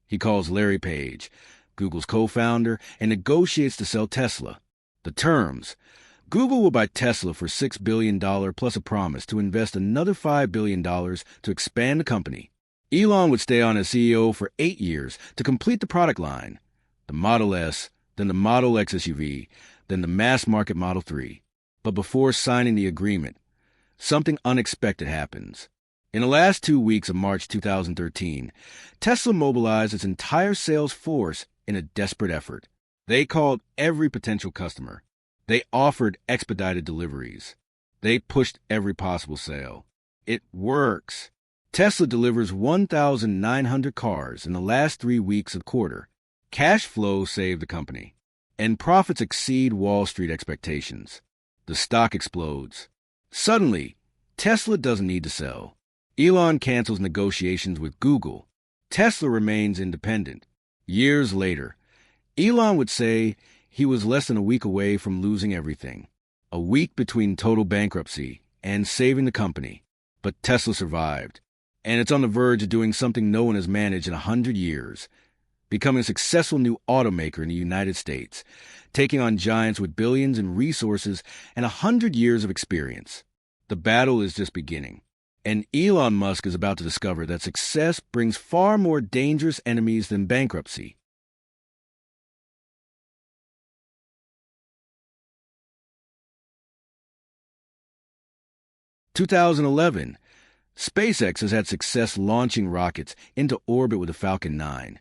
He calls Larry Page, Google's co-founder, and negotiates to sell Tesla. The terms: Google will buy Tesla for $6 billion plus a promise to invest another $5 billion to expand the company. Elon would stay on as CEO for 8 years to complete the product line: the Model S, then the Model X SUV, then the mass-market Model 3. But before signing the agreement, something unexpected happens. In the last 2 weeks of March 2013, Tesla mobilized its entire sales force in a desperate effort. They called every potential customer. They offered expedited deliveries. They pushed every possible sale. It works. Tesla delivers 1,900 cars in the last 3 weeks of the quarter. Cash flow saved the company, and profits exceed Wall Street expectations. The stock explodes. Suddenly, Tesla doesn't need to sell. Elon cancels negotiations with Google. Tesla remains independent. Years later, Elon would say he was less than a week away from losing everything. A week between total bankruptcy and saving the company. But Tesla survived. And it's on the verge of doing something no one has managed in 100 years. Becoming a successful new automaker in the United States, taking on giants with billions in resources and 100 years of experience. The battle is just beginning. And Elon Musk is about to discover that success brings far more dangerous enemies than bankruptcy. In 2011, SpaceX has had success launching rockets into orbit with the Falcon 9.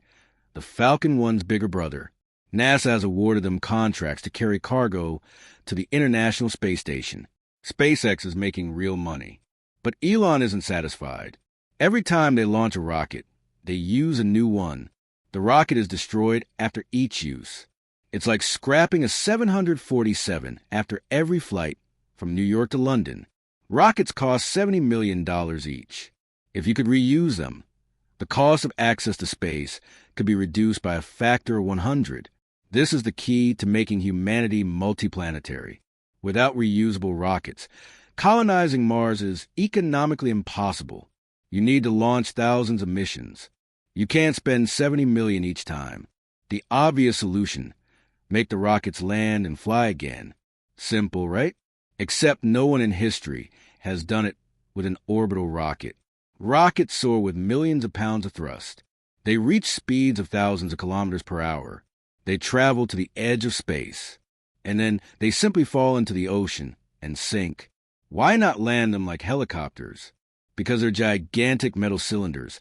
The Falcon 1's bigger brother. NASA has awarded them contracts to carry cargo to the International Space Station. SpaceX is making real money. But Elon isn't satisfied. Every time they launch a rocket, they use a new one. The rocket is destroyed after each use. It's like scrapping a 747 after every flight from New York to London. Rockets cost $70 million each. If you could reuse them, the cost of access to space could be reduced by a factor of 100. This is the key to making humanity multiplanetary. Without reusable rockets, colonizing Mars is economically impossible. You need to launch thousands of missions. You can't spend $70 million each time. The obvious solution: make the rockets land and fly again. Simple, right? Except no one in history has done it with an orbital rocket. Rockets soar with millions of pounds of thrust. They reach speeds of thousands of kilometers per hour. They travel to the edge of space, and then they simply fall into the ocean and sink. Why not land them like helicopters? Because they're gigantic metal cylinders,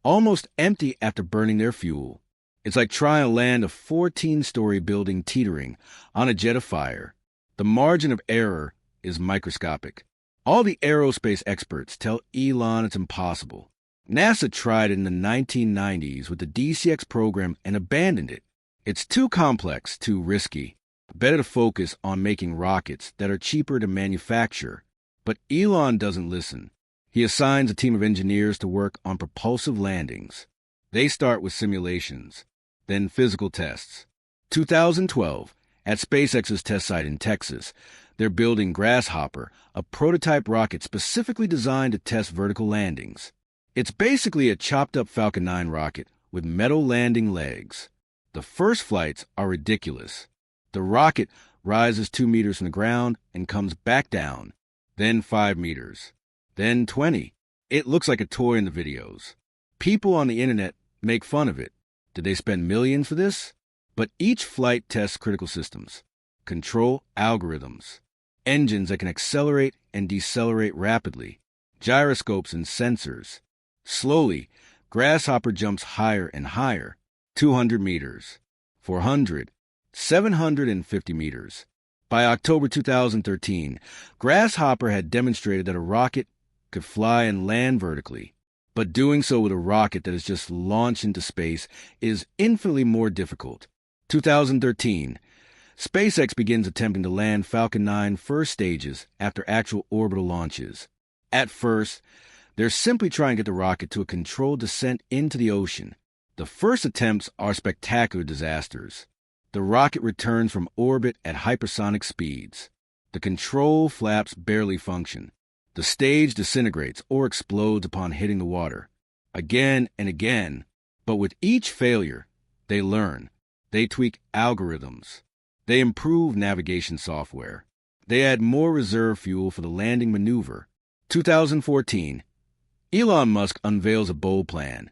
almost empty after burning their fuel. It's like trying to land a 14-story building teetering on a jet of fire. The margin of error is microscopic. All the aerospace experts tell Elon it's impossible. NASA tried it in the 1990s with the DCX program and abandoned it. It's too complex, too risky. Better to focus on making rockets that are cheaper to manufacture. But Elon doesn't listen. He assigns a team of engineers to work on propulsive landings. They start with simulations, then physical tests. 2012, at SpaceX's test site in Texas, they're building Grasshopper, a prototype rocket specifically designed to test vertical landings. It's basically a chopped-up Falcon 9 rocket with metal landing legs. The first flights are ridiculous. The rocket rises 2 meters from the ground and comes back down, then 5 meters, then 20. It looks like a toy in the videos. People on the internet make fun of it. Did they spend millions for this? But each flight tests critical systems, control algorithms, engines that can accelerate and decelerate rapidly, gyroscopes and sensors. Slowly, Grasshopper jumps higher and higher, 200 meters, 400, 750 meters. By October 2013, Grasshopper had demonstrated that a rocket could fly and land vertically. But doing so with a rocket that is just launched into space is infinitely more difficult. 2013, SpaceX begins attempting to land Falcon 9 first stages after actual orbital launches. At first, they're simply trying to get the rocket to a controlled descent into the ocean. The first attempts are spectacular disasters. The rocket returns from orbit at hypersonic speeds. The control flaps barely function. The stage disintegrates or explodes upon hitting the water. Again and again. But with each failure, they learn. They tweak algorithms. They improve navigation software. They add more reserve fuel for the landing maneuver. 2014, Elon Musk unveils a bold plan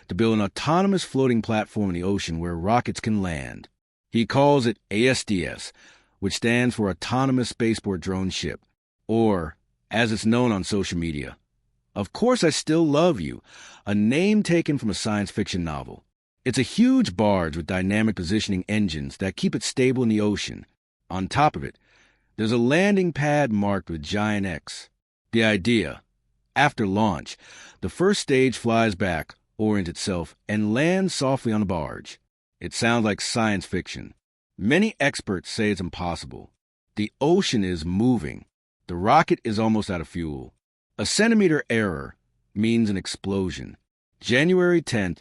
to build an autonomous floating platform in the ocean where rockets can land. He calls it ASDS, which stands for Autonomous Spaceport Drone Ship, or, as it's known on social media, Of Course I Still Love You, a name taken from a science fiction novel. It's a huge barge with dynamic positioning engines that keep it stable in the ocean. On top of it, there's a landing pad marked with giant X. The idea: after launch, the first stage flies back, orients itself, and lands softly on the barge. It sounds like science fiction. Many experts say it's impossible. The ocean is moving. The rocket is almost out of fuel. A centimeter error means an explosion. January 10th,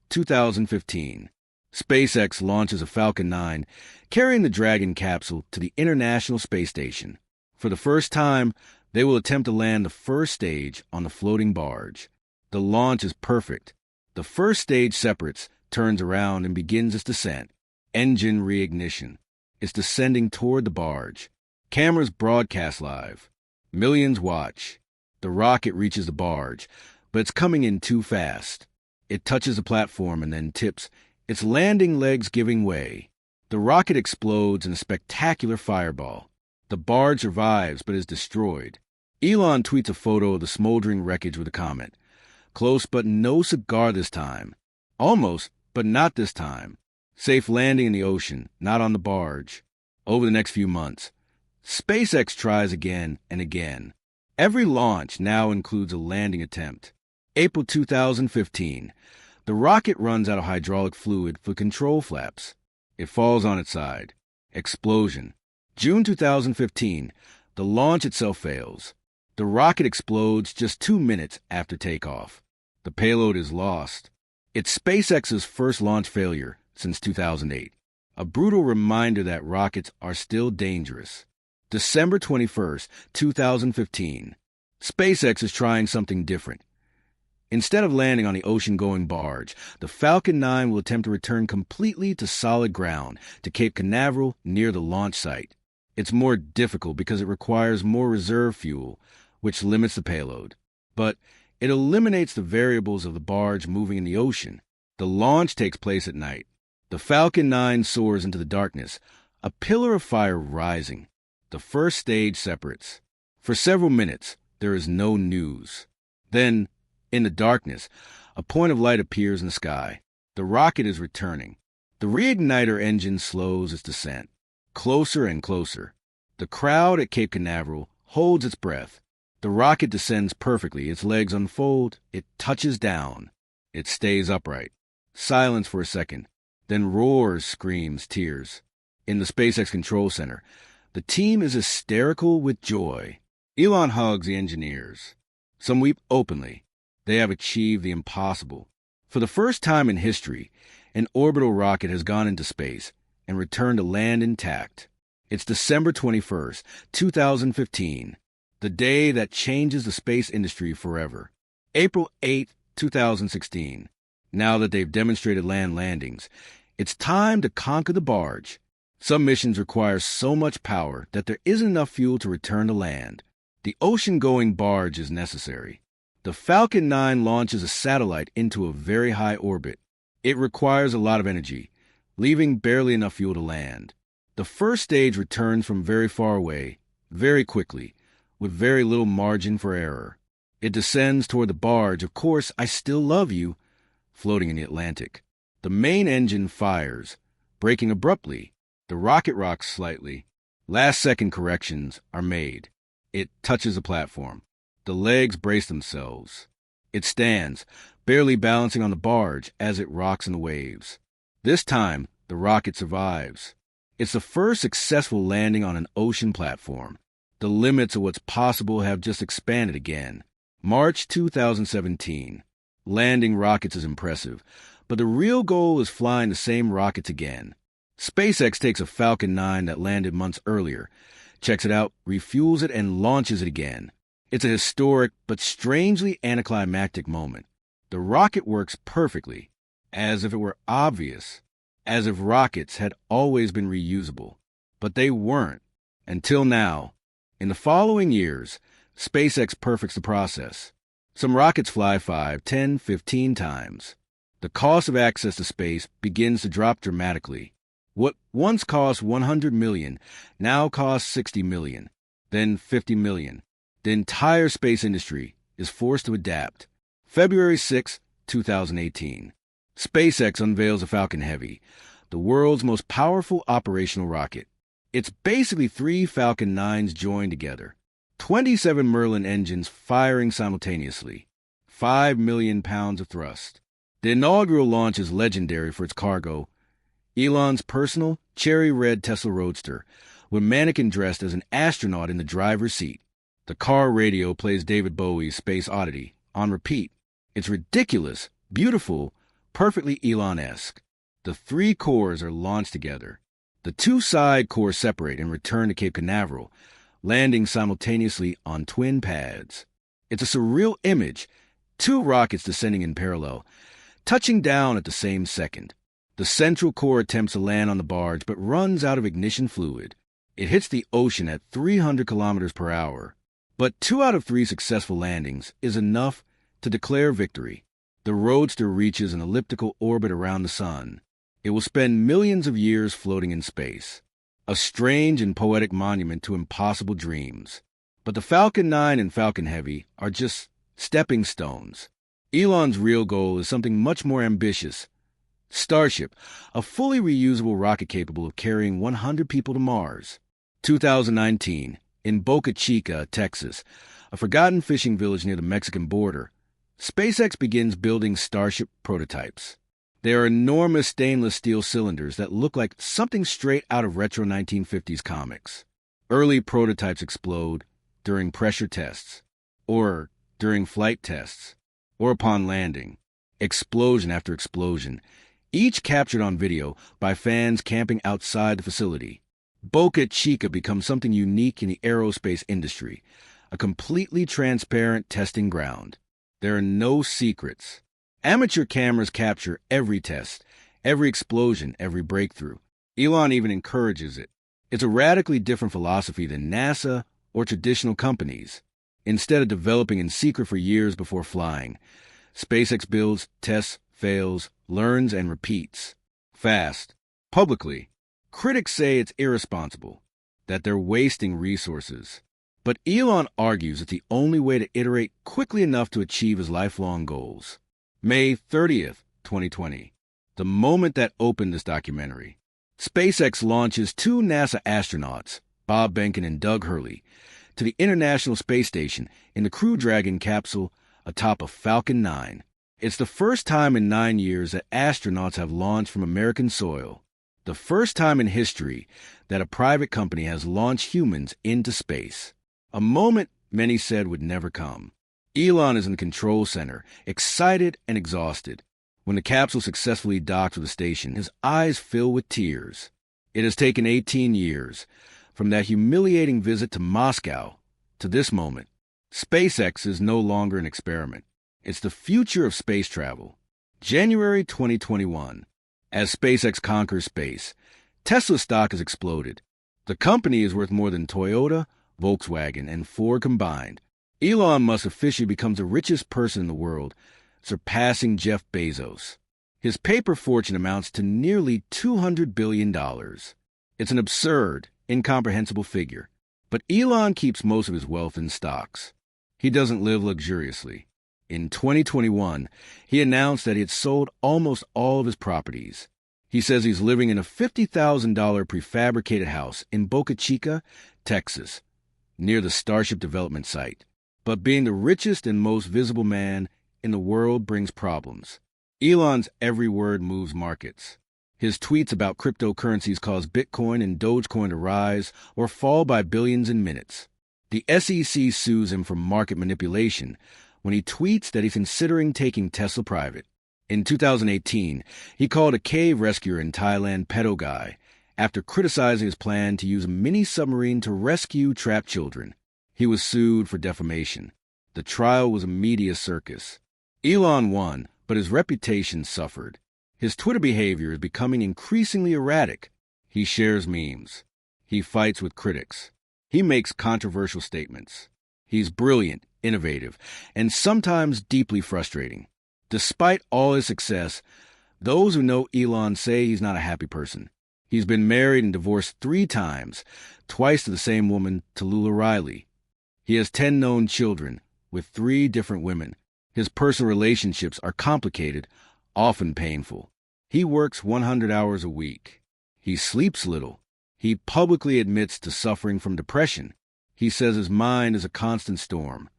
2015. SpaceX launches a Falcon 9 carrying the Dragon capsule to the International Space Station. For the first time, they will attempt to land the first stage on the floating barge. The launch is perfect. The first stage separates, turns around, and begins its descent. Engine reignition. It's descending toward the barge. Cameras broadcast live. Millions watch. The rocket reaches the barge, but it's coming in too fast. It touches the platform and then tips, its landing legs giving way. The rocket explodes in a spectacular fireball. The barge survives but is destroyed. Elon tweets a photo of the smoldering wreckage with a comment: "Close but no cigar this time. Almost, but not this time. Safe landing in the ocean, not on the barge." Over the next few months, SpaceX tries again and again. Every launch now includes a landing attempt. April 2015. The rocket runs out of hydraulic fluid for control flaps. It falls on its side. Explosion. June 2015. The launch itself fails. The rocket explodes just 2 minutes after takeoff. The payload is lost. It's SpaceX's first launch failure since 2008. A brutal reminder that rockets are still dangerous. December 21st, 2015. SpaceX is trying something different. Instead of landing on the ocean-going barge, the Falcon 9 will attempt to return completely to solid ground to Cape Canaveral near the launch site. It's more difficult because it requires more reserve fuel, which limits the payload. But it eliminates the variables of the barge moving in the ocean. The launch takes place at night. The Falcon 9 soars into the darkness, a pillar of fire rising. The first stage separates. For several minutes, there is no news. Then, in the darkness, a point of light appears in the sky. The rocket is returning. The reigniter engine slows its descent. Closer and closer. The crowd at Cape Canaveral holds its breath. The rocket descends perfectly. Its legs unfold. It touches down. It stays upright. Silence for a second. Then roars, screams, tears. In the SpaceX Control Center, the team is hysterical with joy. Elon hugs the engineers. Some weep openly. They have achieved the impossible. For the first time in history, an orbital rocket has gone into space and returned to land intact. It's December 21st, 2015, the day that changes the space industry forever. April 8th, 2016. Now that they've demonstrated land landings, it's time to conquer the barge. Some missions require so much power that there isn't enough fuel to return to land. The ocean-going barge is necessary. The Falcon 9 launches a satellite into a very high orbit. It requires a lot of energy, leaving barely enough fuel to land. The first stage returns from very far away, very quickly, with very little margin for error. It descends toward the barge, "Of course, I still love you," floating in the Atlantic. The main engine fires, braking abruptly. The rocket rocks slightly. Last-second corrections are made. It touches the platform. The legs brace themselves. It stands, barely balancing on the barge as it rocks in the waves. This time, the rocket survives. It's the first successful landing on an ocean platform. The limits of what's possible have just expanded again. March 2017. Landing rockets is impressive, but the real goal is flying the same rockets again. SpaceX takes a Falcon 9 that landed months earlier, checks it out, refuels it, and launches it again. It's a historic but strangely anticlimactic moment. The rocket works perfectly, as if it were obvious, as if rockets had always been reusable. But they weren't, until now. In the following years, SpaceX perfects the process. Some rockets fly 5, 10, 15 times. The cost of access to space begins to drop dramatically. What once cost $100 million now costs $60 million, then $50 million. The entire space industry is forced to adapt. February 6, 2018. SpaceX unveils a Falcon Heavy, the world's most powerful operational rocket. It's basically 3 Falcon 9s joined together. 27 Merlin engines firing simultaneously. 5 million pounds of thrust. The inaugural launch is legendary for its cargo. Elon's personal cherry red Tesla Roadster, with mannequin dressed as an astronaut in the driver's seat. The car radio plays David Bowie's Space Oddity on repeat. It's ridiculous, beautiful, perfectly Elon-esque. The 3 cores are launched together. The 2 side cores separate and return to Cape Canaveral, landing simultaneously on twin pads. It's a surreal image, 2 rockets descending in parallel, touching down at the same second. The central core attempts to land on the barge but runs out of ignition fluid. It hits the ocean at 300 kilometers per hour. But 2 out of 3 successful landings is enough to declare victory. The Roadster reaches an elliptical orbit around the sun. It will spend millions of years floating in space. A strange and poetic monument to impossible dreams. But the Falcon 9 and Falcon Heavy are just stepping stones. Elon's real goal is something much more ambitious. Starship, a fully reusable rocket capable of carrying 100 people to Mars. 2019, in Boca Chica, Texas, a forgotten fishing village near the Mexican border, SpaceX begins building Starship prototypes. They are enormous stainless steel cylinders that look like something straight out of retro 1950s comics. Early prototypes explode during pressure tests, or during flight tests, or upon landing. Explosion after explosion, each captured on video by fans camping outside the facility. Boca Chica becomes something unique in the aerospace industry, a completely transparent testing ground. There are no secrets. Amateur cameras capture every test, every explosion, every breakthrough. Elon even encourages it. It's a radically different philosophy than NASA or traditional companies. Instead of developing in secret for years before flying, SpaceX builds, tests, fails, learns, and repeats. Fast. Publicly. Critics say it's irresponsible, that they're wasting resources. But Elon argues it's the only way to iterate quickly enough to achieve his lifelong goals. May 30th, 2020, the moment that opened this documentary. SpaceX launches two NASA astronauts, Bob Behnken and Doug Hurley, to the International Space Station in the Crew Dragon capsule atop of Falcon 9. It's the first time in 9 years that astronauts have launched from American soil. The first time in history that a private company has launched humans into space. A moment many said would never come. Elon is in the control center, excited and exhausted. When the capsule successfully docks with the station, his eyes fill with tears. It has taken 18 years, from that humiliating visit to Moscow to this moment. SpaceX is no longer an experiment. It's the future of space travel. January 2021. As SpaceX conquers space, Tesla stock has exploded. The company is worth more than Toyota, Volkswagen, and Ford combined. Elon Musk officially becomes the richest person in the world, surpassing Jeff Bezos. His paper fortune amounts to nearly $200 billion. It's an absurd, incomprehensible figure. But Elon keeps most of his wealth in stocks. He doesn't live luxuriously. In 2021, he announced that he had sold almost all of his properties. He says he's living in a $50,000 prefabricated house in Boca Chica, Texas, near the Starship development site. But being the richest and most visible man in the world brings problems. Elon's every word moves markets. His tweets about cryptocurrencies cause Bitcoin and Dogecoin to rise or fall by billions in minutes. The SEC sues him for market manipulation when he tweets that he's considering taking Tesla private. In 2018, he called a cave rescuer in Thailand pedo guy after criticizing his plan to use a mini submarine to rescue trapped children. He was sued for defamation. The trial was a media circus. Elon won, but his reputation suffered. His Twitter behavior is becoming increasingly erratic. He shares memes. He fights with critics. He makes controversial statements. He's brilliant, innovative, and sometimes deeply frustrating. Despite all his success, those who know Elon say he's not a happy person. He's been married and divorced 3 times, twice to the same woman, Tallulah Riley. He has 10 known children, with 3 different women. His personal relationships are complicated, often painful. He works 100 hours a week. He sleeps little. He publicly admits to suffering from depression. He says his mind is a constant storm.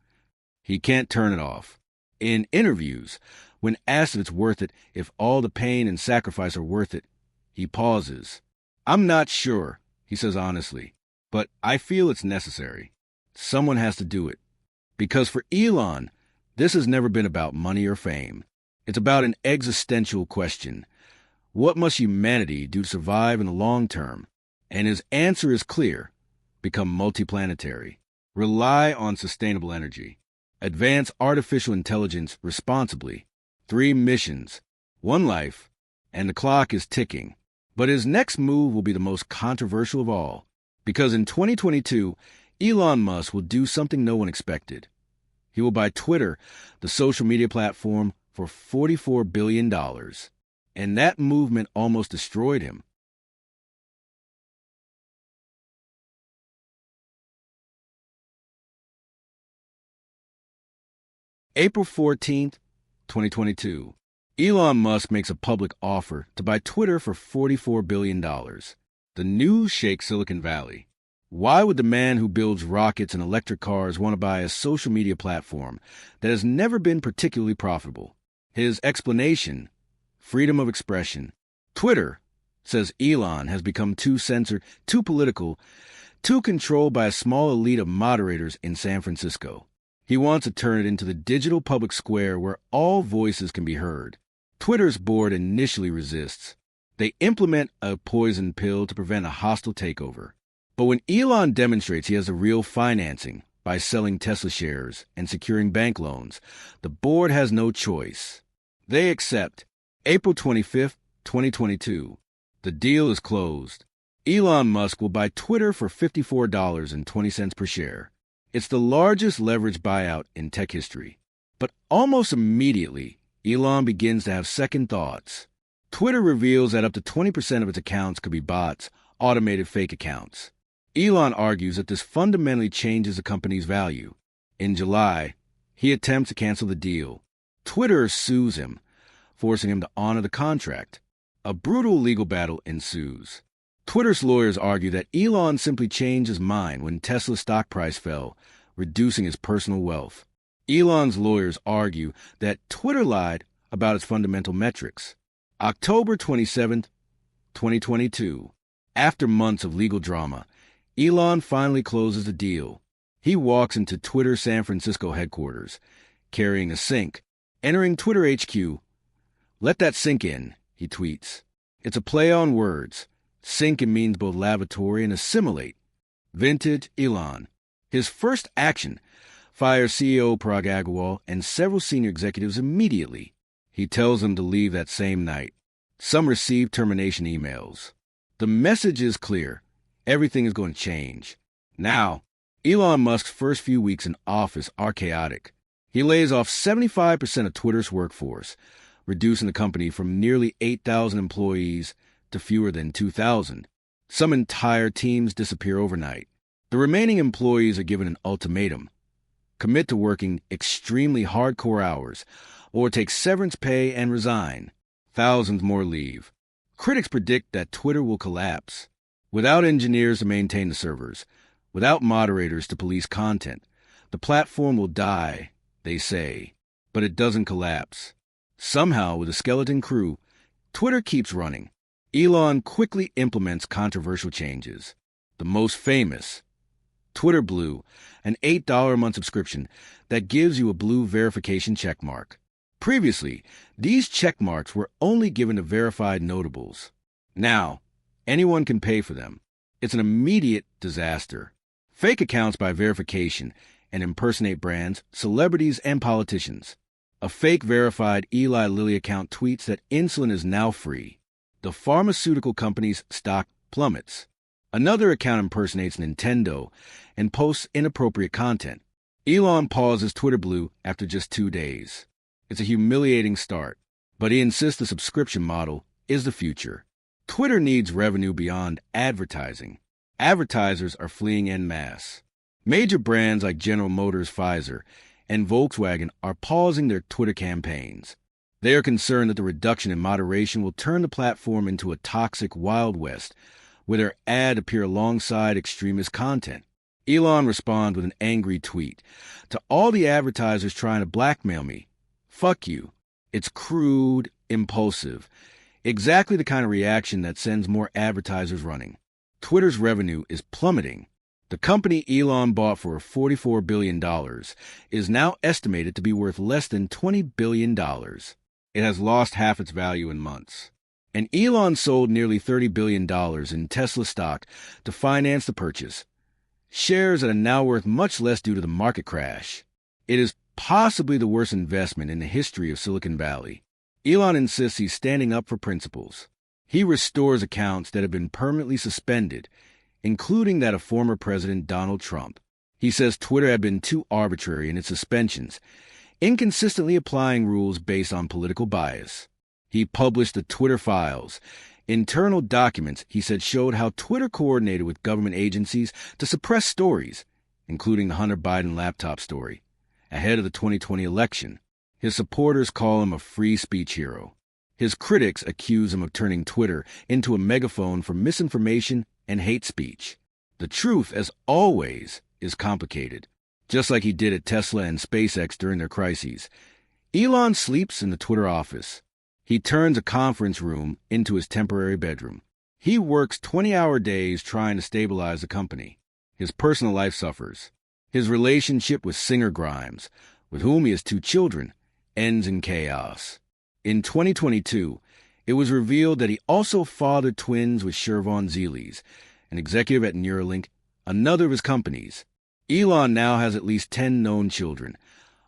He can't turn it off. In interviews, when asked if it's worth it, if all the pain and sacrifice are worth it, he pauses. "I'm not sure," he says honestly, "but I feel it's necessary. Someone has to do it." Because for Elon, this has never been about money or fame. It's about an existential question. What must humanity do to survive in the long term? And his answer is clear. Become multiplanetary. Rely on sustainable energy. Advance artificial intelligence responsibly. 3 missions, 1 life, and the clock is ticking. But his next move will be the most controversial of all. Because in 2022, Elon Musk will do something no one expected. He will buy Twitter, the social media platform, for $44 billion. And that movement almost destroyed him. April 14th, 2022. Elon Musk makes a public offer to buy Twitter for $44 billion. The news shakes Silicon Valley. Why would the man who builds rockets and electric cars want to buy a social media platform that has never been particularly profitable? His explanation: freedom of expression. Twitter, says Elon, has become too censored, too political, too controlled by a small elite of moderators in San Francisco. He wants to turn it into the digital public square where all voices can be heard. Twitter's board initially resists. They implement a poison pill to prevent a hostile takeover. But when Elon demonstrates he has the real financing by selling Tesla shares and securing bank loans, the board has no choice. They accept. April 25th, 2022. The deal is closed. Elon Musk will buy Twitter for $54.20 per share. It's the largest leveraged buyout in tech history. But almost immediately, Elon begins to have second thoughts. Twitter reveals that up to 20% of its accounts could be bots, automated fake accounts. Elon argues that this fundamentally changes the company's value. In July, he attempts to cancel the deal. Twitter sues him, forcing him to honor the contract. A brutal legal battle ensues. Twitter's lawyers argue that Elon simply changed his mind when Tesla's stock price fell, reducing his personal wealth. Elon's lawyers argue that Twitter lied about its fundamental metrics. October 27, 2022. After months of legal drama, Elon finally closes the deal. He walks into Twitter San Francisco headquarters, carrying a sink, entering Twitter HQ. "Let that sink in," he tweets. It's a play on words. Sink means both lavatory and assimilate. Vintage Elon. His first action: fire CEO Parag Agrawal and several senior executives immediately. He tells them to leave that same night. Some receive termination emails. The message is clear. Everything is going to change. Now, Elon Musk's first few weeks in office are chaotic. He lays off 75% of Twitter's workforce, reducing the company from nearly 8,000 employees to fewer than 2,000. Some entire teams disappear overnight. The remaining employees are given an ultimatum: commit to working extremely hardcore hours, or take severance pay and resign. Thousands more leave. Critics predict that Twitter will collapse. Without engineers to maintain the servers, without moderators to police content, the platform will die, they say. But it doesn't collapse. Somehow, with a skeleton crew, Twitter keeps running. Elon quickly implements controversial changes. The most famous: Twitter Blue, an $8 a month subscription that gives you a blue verification checkmark. Previously, these checkmarks were only given to verified notables. Now, anyone can pay for them. It's an immediate disaster. Fake accounts by verification and impersonate brands, celebrities, and politicians. A fake verified Eli Lilly account tweets that insulin is now free. The pharmaceutical company's stock plummets. Another account impersonates Nintendo and posts inappropriate content. Elon pauses Twitter Blue after just 2 days. It's a humiliating start, but he insists the subscription model is the future. Twitter needs revenue beyond advertising. Advertisers are fleeing en masse. Major brands like General Motors, Pfizer, and Volkswagen are pausing their Twitter campaigns. They are concerned that the reduction in moderation will turn the platform into a toxic Wild West, where their ads appear alongside extremist content. Elon responds with an angry tweet: "To all the advertisers trying to blackmail me, fuck you." It's crude, impulsive, exactly the kind of reaction that sends more advertisers running. Twitter's revenue is plummeting. The company Elon bought for $44 billion is now estimated to be worth less than $20 billion. It has lost half its value in months. And Elon sold nearly $30 billion in Tesla stock to finance the purchase, shares that are now worth much less due to the market crash. It is possibly the worst investment in the history of Silicon Valley. Elon insists he's standing up for principles. He restores accounts that have been permanently suspended, including that of former President Donald Trump. He says Twitter had been too arbitrary in its suspensions, inconsistently applying rules based on political bias. He published the Twitter Files, internal documents he said showed how Twitter coordinated with government agencies to suppress stories, including the Hunter Biden laptop story, ahead of the 2020 election. His supporters call him a free speech hero. His critics accuse him of turning Twitter into a megaphone for misinformation and hate speech. The truth, as always, is complicated, just like he did at Tesla and SpaceX during their crises. Elon sleeps in the Twitter office. He turns a conference room into his temporary bedroom. He works 20-hour days trying to stabilize the company. His personal life suffers. His relationship with singer Grimes, with whom he has 2 children, ends in chaos. In 2022, it was revealed that he also fathered twins with Shervon Zeeles, an executive at Neuralink, another of his companies. Elon now has at least 10 known children,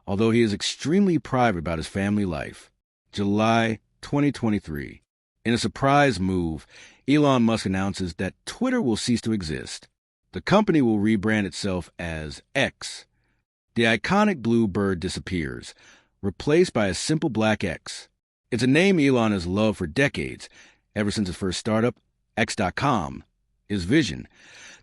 although he is extremely private about his family life. July 2023. In a surprise move, Elon Musk announces that Twitter will cease to exist. The company will rebrand itself as X. The iconic blue bird disappears, replaced by a simple black X. It's a name Elon has loved for decades, ever since his first startup, X.com. His vision: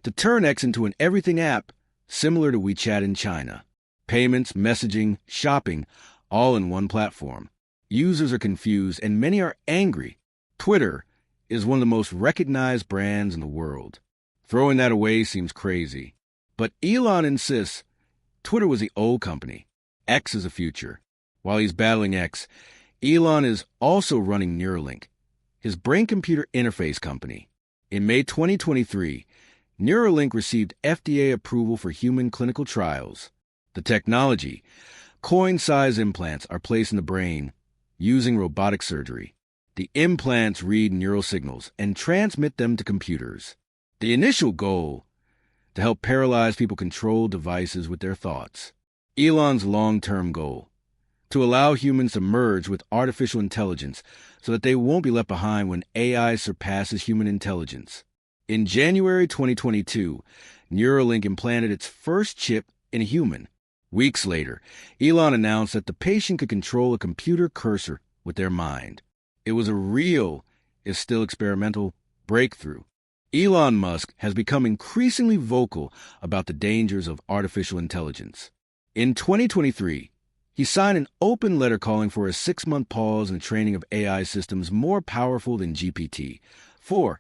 to turn X into an everything app similar to WeChat in China. Payments, messaging, shopping, all in one platform. Users are confused and many are angry. Twitter is one of the most recognized brands in the world. Throwing that away seems crazy. But Elon insists Twitter was the old company. X is the future. While he's battling X, Elon is also running Neuralink, his brain-computer interface company. In May 2023, Neuralink received FDA approval for human clinical trials. The technology, coin-size implants, are placed in the brain using robotic surgery. The implants read neural signals and transmit them to computers. The initial goal: to help paralyzed people control devices with their thoughts. Elon's long-term goal: to allow humans to merge with artificial intelligence so that they won't be left behind when AI surpasses human intelligence. In January 2022, Neuralink implanted its first chip in a human. Weeks later, Elon announced that the patient could control a computer cursor with their mind. It was a real, if still experimental, breakthrough. Elon Musk has become increasingly vocal about the dangers of artificial intelligence. In 2023, he signed an open letter calling for a 6-month pause in the training of AI systems more powerful than GPT-4,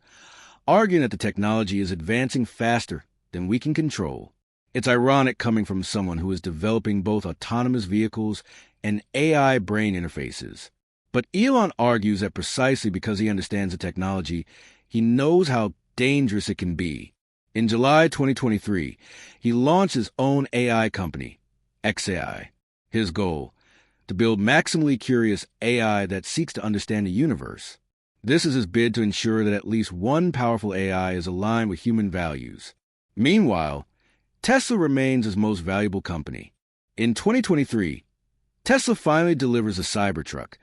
arguing that the technology is advancing faster than we can control. It's ironic coming from someone who is developing both autonomous vehicles and AI brain interfaces. But Elon argues that precisely because he understands the technology, he knows how dangerous it can be. In July 2023, he launched his own AI company, XAI. His goal: to build maximally curious AI that seeks to understand the universe. This is his bid to ensure that at least one powerful AI is aligned with human values. Meanwhile, Tesla remains his most valuable company. In 2023, Tesla finally delivers a Cybertruck,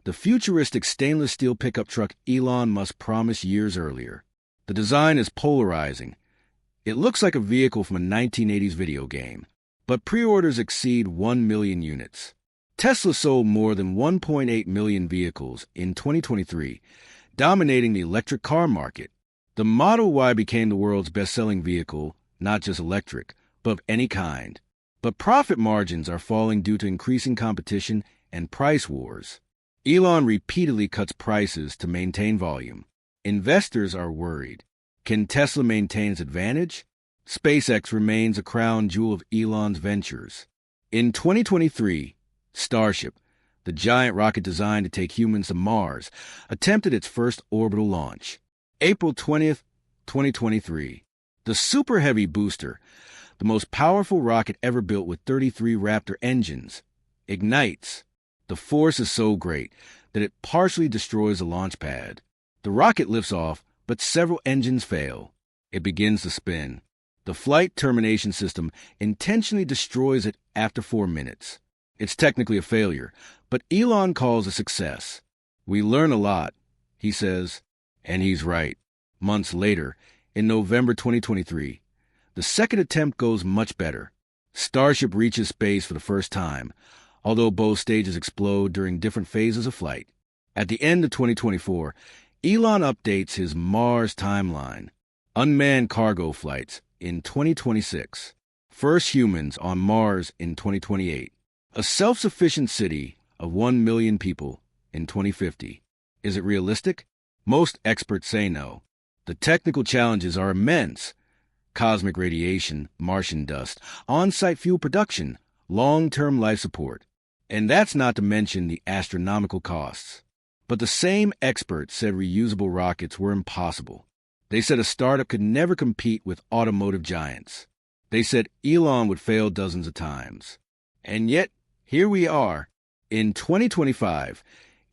the futuristic stainless steel pickup truck Elon Musk promised years earlier. The design is polarizing. It looks like a vehicle from a 1980s video game, but pre-orders exceed 1 million units. Tesla sold more than 1.8 million vehicles in 2023, dominating the electric car market. The Model Y became the world's best-selling vehicle, not just electric, but of any kind. But profit margins are falling due to increasing competition and price wars. Elon repeatedly cuts prices to maintain volume. Investors are worried. Can Tesla maintain its advantage? SpaceX remains a crown jewel of Elon's ventures. In 2023, Starship, the giant rocket designed to take humans to Mars, attempted its first orbital launch. April 20th, 2023. The Super Heavy booster, the most powerful rocket ever built with 33 Raptor engines, ignites. The force is so great that it partially destroys the launch pad. The rocket lifts off, but several engines fail. It begins to spin. The flight termination system intentionally destroys it after 4 minutes. It's technically a failure, but Elon calls a success. We learn a lot, he says, and he's right. Months later, in November 2023, the second attempt goes much better. Starship reaches space for the first time, although both stages explode during different phases of flight. At the end of 2024, Elon updates his Mars timeline. Unmanned cargo flights in 2026. First humans on Mars in 2028. A self-sufficient city of 1 million people in 2050. Is it realistic? Most experts say no. The technical challenges are immense. cosmic radiation, Martian dust, on-site fuel production, long-term life support. And that's not to mention the astronomical costs. But the same experts said reusable rockets were impossible. They said a startup could never compete with automotive giants. They said Elon would fail dozens of times. And yet, here we are. In 2025,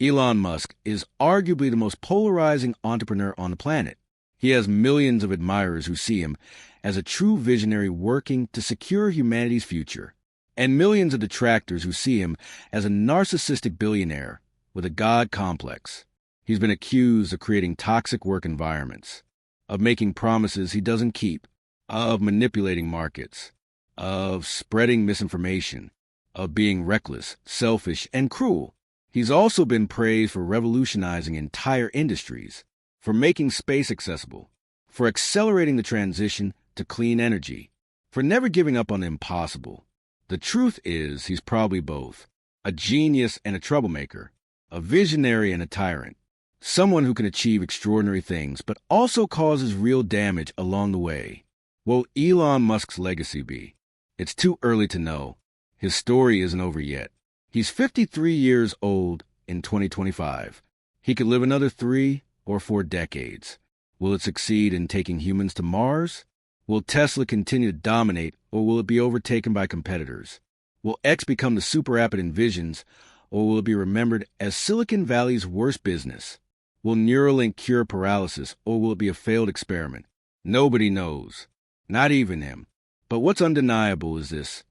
Elon Musk is arguably the most polarizing entrepreneur on the planet. He has millions of admirers who see him as a true visionary working to secure humanity's future, and millions of detractors who see him as a narcissistic billionaire with a god complex. He's been accused of creating toxic work environments, of making promises he doesn't keep, of manipulating markets, of spreading misinformation, of being reckless, selfish, and cruel. He's also been praised for revolutionizing entire industries, for making space accessible, for accelerating the transition to clean energy, for never giving up on the impossible. The truth is, he's probably both, a genius and a troublemaker, a visionary and a tyrant, someone who can achieve extraordinary things but also causes real damage along the way. Will Elon Musk's legacy be? It's too early to know. His story isn't over yet. He's 53 years old in 2025. He could live another 3 or 4 decades. Will it succeed in taking humans to Mars? Will Tesla continue to dominate, or will it be overtaken by competitors? Will X become the super app it envisions, or will it be remembered as Silicon Valley's worst business? Will Neuralink cure paralysis, or will it be a failed experiment? Nobody knows. Not even him. But what's undeniable is this.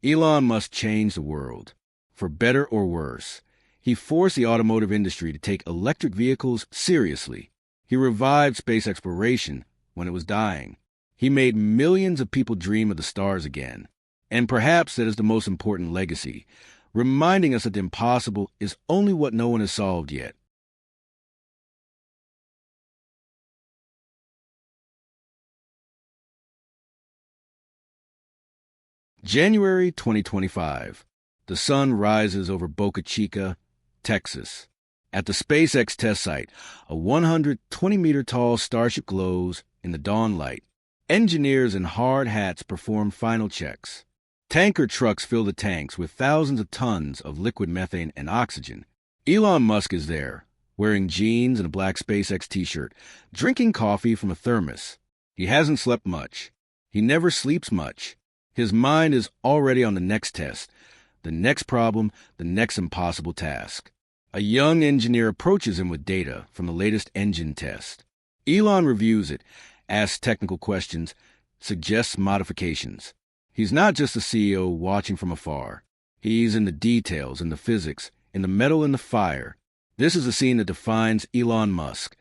Elon must change the world, for better or worse. He forced the automotive industry to take electric vehicles seriously. He revived space exploration when it was dying. He made millions of people dream of the stars again. And perhaps that is the most important legacy, reminding us that the impossible is only what no one has solved yet. January 2025. The sun rises over Boca Chica, Texas. At the SpaceX test site, a 120-meter-tall Starship glows in the dawn light. Engineers in hard hats perform final checks. Tanker trucks fill the tanks with thousands of tons of liquid methane and oxygen. Elon Musk is there, wearing jeans and a black SpaceX t-shirt, drinking coffee from a thermos. He hasn't slept much. He never sleeps much. His mind is already on the next test, the next problem, the next impossible task. A young engineer approaches him with data from the latest engine test. Elon reviews it, asks technical questions, suggests modifications. He's not just a CEO watching from afar. He's in the details, in the physics, in the metal and the fire. This is a scene that defines Elon Musk,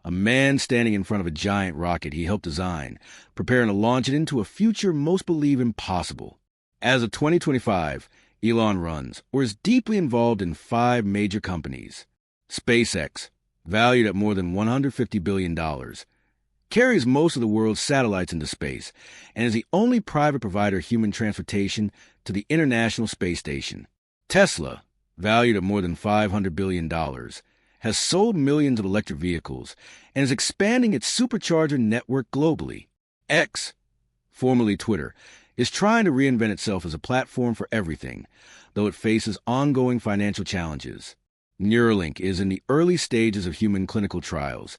a man standing in front of a giant rocket he helped design, preparing to launch it into a future most believe impossible. As of 2025, Elon runs, or is deeply involved in 5 major companies. SpaceX, valued at more than $150 billion, carries most of the world's satellites into space, and is the only private provider of human transportation to the International Space Station. Tesla, valued at more than $500 billion, has sold millions of electric vehicles and is expanding its supercharger network globally. X, formerly Twitter, is trying to reinvent itself as a platform for everything, though it faces ongoing financial challenges. Neuralink is in the early stages of human clinical trials,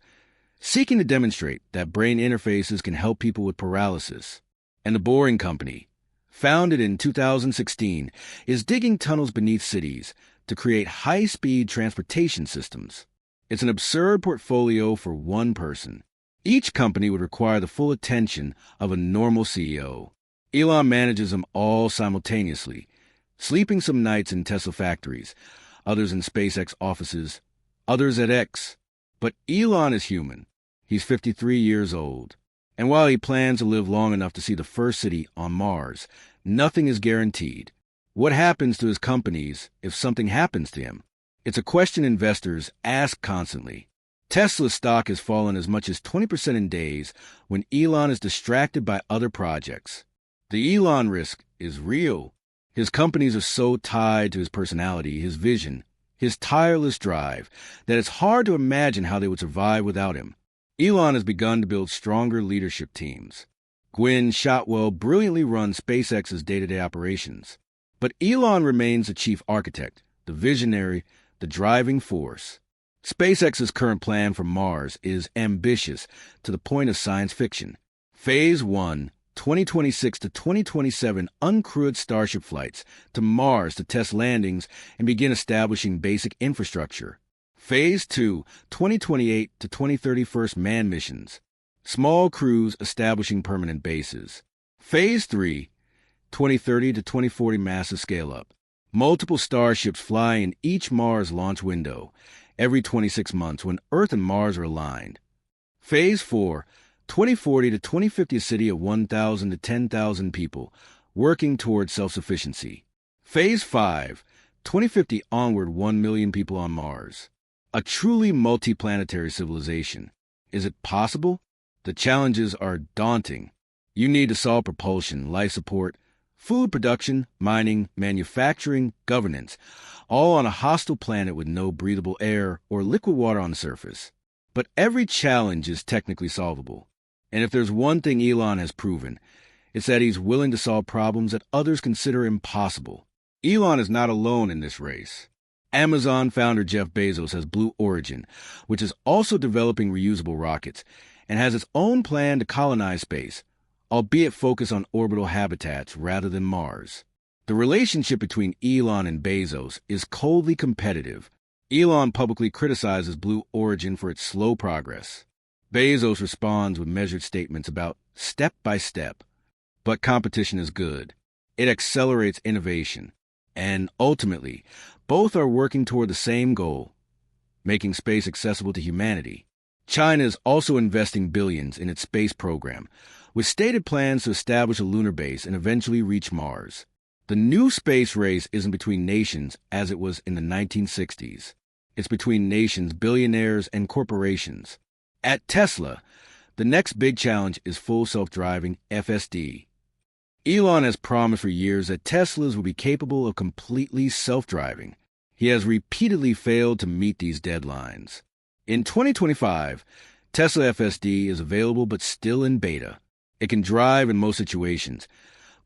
seeking to demonstrate that brain interfaces can help people with paralysis. And the Boring Company, founded in 2016, is digging tunnels beneath cities to create high-speed transportation systems. It's an absurd portfolio for one person. Each company would require the full attention of a normal CEO. Elon manages them all simultaneously, sleeping some nights in Tesla factories, others in SpaceX offices, others at X. But Elon is human. He's 53 years old. And while he plans to live long enough to see the first city on Mars, nothing is guaranteed. What happens to his companies if something happens to him? It's a question investors ask constantly. Tesla's stock has fallen as much as 20% in days when Elon is distracted by other projects. The Elon risk is real. His companies are so tied to his personality, his vision, his tireless drive, that it's hard to imagine how they would survive without him. Elon has begun to build stronger leadership teams. Gwynne Shotwell brilliantly runs SpaceX's day-to-day operations. But Elon remains the chief architect, the visionary, the driving force. SpaceX's current plan for Mars is ambitious to the point of science fiction. Phase 1, 2026 to 2027 uncrewed Starship flights to Mars to test landings and begin establishing basic infrastructure. Phase 2, 2028 to 2031 manned missions. Small crews establishing permanent bases. Phase 3, 2030 to 2040 massive scale-up. Multiple starships fly in each Mars launch window every 26 months when Earth and Mars are aligned. Phase 4, 2040 to 2050 a city of 1,000 to 10,000 people working towards self-sufficiency. Phase 5, 2050 onward 1 million people on Mars. A truly multiplanetary civilization. Is it possible? The challenges are daunting. You need to solve propulsion, life support, food production, mining, manufacturing, governance, all on a hostile planet with no breathable air or liquid water on the surface. But every challenge is technically solvable. And if there's one thing Elon has proven, it's that he's willing to solve problems that others consider impossible. Elon is not alone in this race. Amazon founder Jeff Bezos has Blue Origin, which is also developing reusable rockets, and has its own plan to colonize space, albeit focus on orbital habitats rather than Mars. The relationship between Elon and Bezos is coldly competitive. Elon publicly criticizes Blue Origin for its slow progress. Bezos responds with measured statements about step by step. But competition is good. It accelerates innovation. And ultimately, both are working toward the same goal, making space accessible to humanity. China is also investing billions in its space program, with stated plans to establish a lunar base and eventually reach Mars. The new space race isn't between nations as it was in the 1960s. It's between nations, billionaires, and corporations. At Tesla, the next big challenge is full self-driving FSD. Elon has promised for years that Teslas will be capable of completely self-driving. He has repeatedly failed to meet these deadlines. In 2025, Tesla FSD is available but still in beta. It can drive in most situations,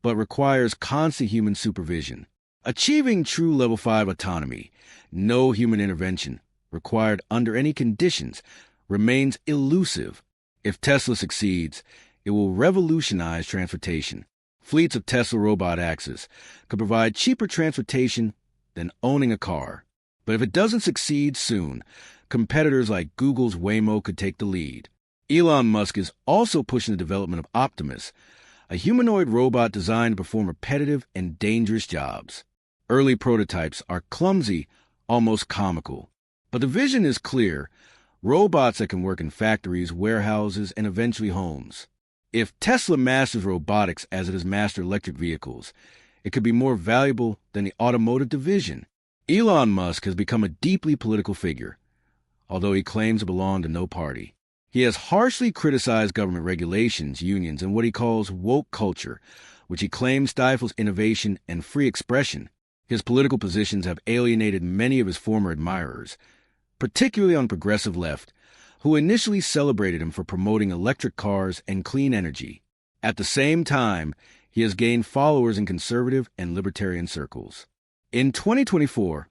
but requires constant human supervision. Achieving true Level 5 autonomy, no human intervention, required under any conditions, remains elusive. If Tesla succeeds, it will revolutionize transportation. Fleets of Tesla robot axes could provide cheaper transportation than owning a car. But if it doesn't succeed soon, competitors like Google's Waymo could take the lead. Elon Musk is also pushing the development of Optimus, a humanoid robot designed to perform repetitive and dangerous jobs. Early prototypes are clumsy, almost comical. But the vision is clear: robots that can work in factories, warehouses, and eventually homes. If Tesla masters robotics as it has mastered electric vehicles, it could be more valuable than the automotive division. Elon Musk has become a deeply political figure, although he claims to belong to no party. He has harshly criticized government regulations, unions, and what he calls woke culture, which he claims stifles innovation and free expression. His political positions have alienated many of his former admirers, particularly on the progressive left, who initially celebrated him for promoting electric cars and clean energy. At the same time, he has gained followers in conservative and libertarian circles. In 2024,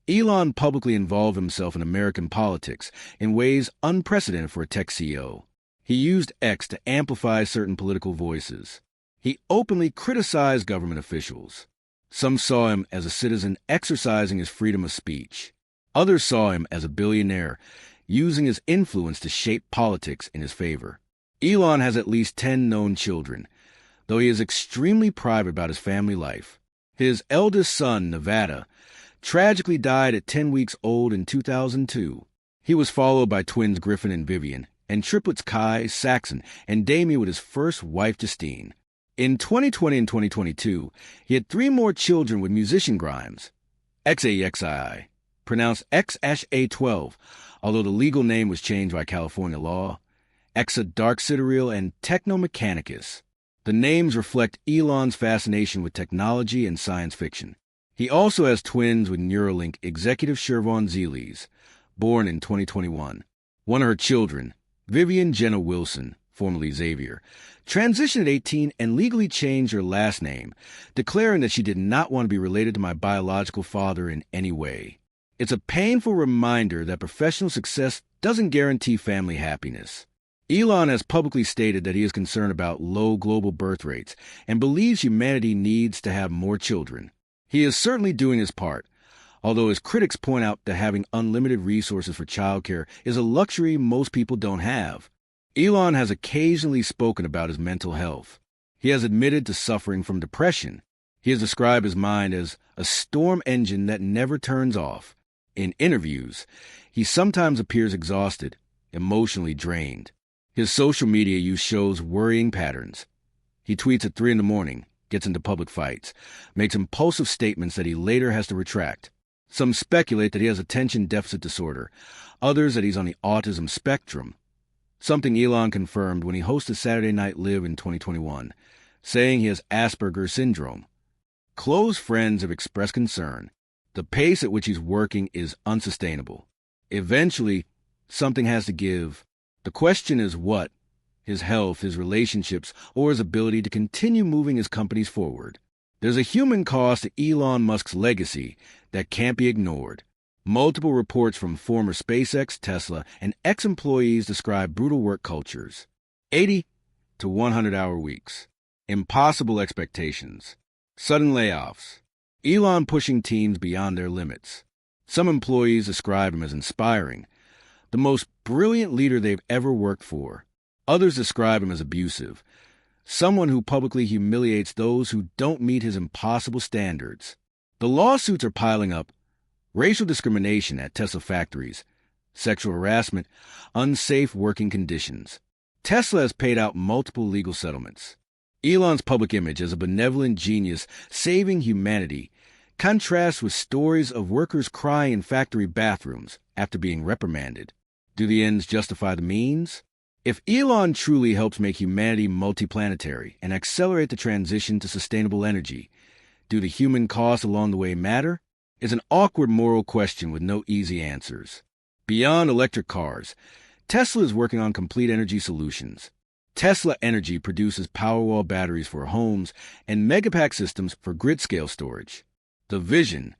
Elon publicly involved himself in American politics in ways unprecedented for a tech CEO. He used X to amplify certain political voices. He openly criticized government officials. Some saw him as a citizen exercising his freedom of speech. Others saw him as a billionaire, using his influence to shape politics in his favor. Elon has at least 10 known children, though he is extremely private about his family life. His eldest son, Nevada, tragically died at 10 weeks old in 2002. He was followed by twins Griffin and Vivian, and triplets Kai, Saxon, and Damien with his first wife, Justine. In 2020 and 2022, he had 3 more children with musician Grimes. XAXII, pronounced X-A12, although the legal name was changed by California law, Exa Dark Sidereal, and Techno Mechanicus. The names reflect Elon's fascination with technology and science fiction. He also has twins with Neuralink executive Shervon Zeles, born in 2021. One of her children, Vivian Jenna Wilson, formerly Xavier, transitioned at 18 and legally changed her last name, declaring that she did not want to be related to my biological father in any way. It's a painful reminder that professional success doesn't guarantee family happiness. Elon has publicly stated that he is concerned about low global birth rates and believes humanity needs to have more children. He is certainly doing his part, although his critics point out that having unlimited resources for childcare is a luxury most people don't have. Elon has occasionally spoken about his mental health. He has admitted to suffering from depression. He has described his mind as a storm engine that never turns off. In interviews, he sometimes appears exhausted, emotionally drained. His social media use shows worrying patterns. He tweets at 3 a.m, gets into public fights, makes impulsive statements that he later has to retract. Some speculate that he has attention deficit disorder, others that he's on the autism spectrum, something Elon confirmed when he hosted Saturday Night Live in 2021, saying he has Asperger's syndrome. Close friends have expressed concern. The pace at which he's working is unsustainable. Eventually, something has to give. The question is what? His health, his relationships, or his ability to continue moving his companies forward. There's a human cost to Elon Musk's legacy that can't be ignored. Multiple reports from former SpaceX, Tesla, and ex-employees describe brutal work cultures. 80 to 100-hour weeks. Impossible expectations. Sudden layoffs. Elon pushing teams beyond their limits. Some employees describe him as inspiring, the most brilliant leader they've ever worked for. Others describe him as abusive, someone who publicly humiliates those who don't meet his impossible standards. The lawsuits are piling up. Racial discrimination at Tesla factories, sexual harassment, unsafe working conditions. Tesla has paid out multiple legal settlements. Elon's public image as a benevolent genius saving humanity contrasts with stories of workers crying in factory bathrooms after being reprimanded. Do the ends justify the means? If Elon truly helps make humanity multiplanetary and accelerate the transition to sustainable energy, do the human costs along the way matter? It's an awkward moral question with no easy answers. Beyond electric cars, Tesla is working on complete energy solutions. Tesla Energy produces Powerwall batteries for homes and Megapack systems for grid-scale storage. The vision: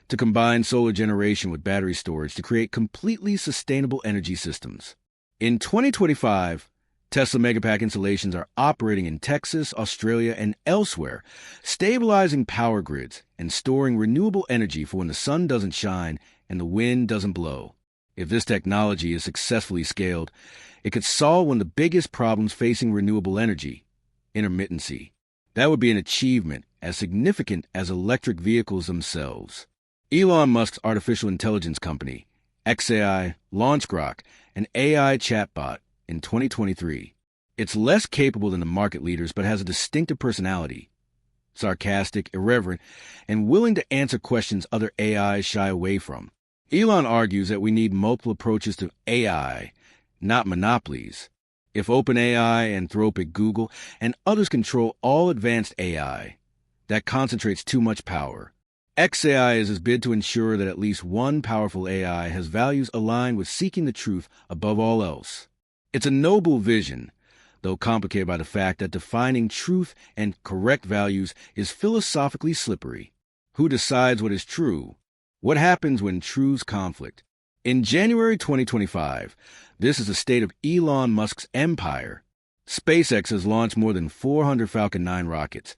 to combine solar generation with battery storage to create completely sustainable energy systems. In 2025, Tesla Megapack installations are operating in Texas, Australia, and elsewhere, stabilizing power grids and storing renewable energy for when the sun doesn't shine and the wind doesn't blow. If this technology is successfully scaled, it could solve one of the biggest problems facing renewable energy: intermittency. That would be an achievement as significant as electric vehicles themselves. Elon Musk's artificial intelligence company, xAI, launched Grok, an AI chatbot, in 2023. It's less capable than the market leaders but has a distinctive personality: sarcastic, irreverent, and willing to answer questions other AIs shy away from. Elon argues that we need multiple approaches to AI, not monopolies. If OpenAI, Anthropic, Google, and others control all advanced AI, that concentrates too much power. xAI is his bid to ensure that at least one powerful AI has values aligned with seeking the truth above all else. It's a noble vision, though complicated by the fact that defining truth and correct values is philosophically slippery. Who decides what is true? What happens when truths conflict? In January 2025, this is the state of Elon Musk's empire. SpaceX has launched more than 400 Falcon 9 rockets,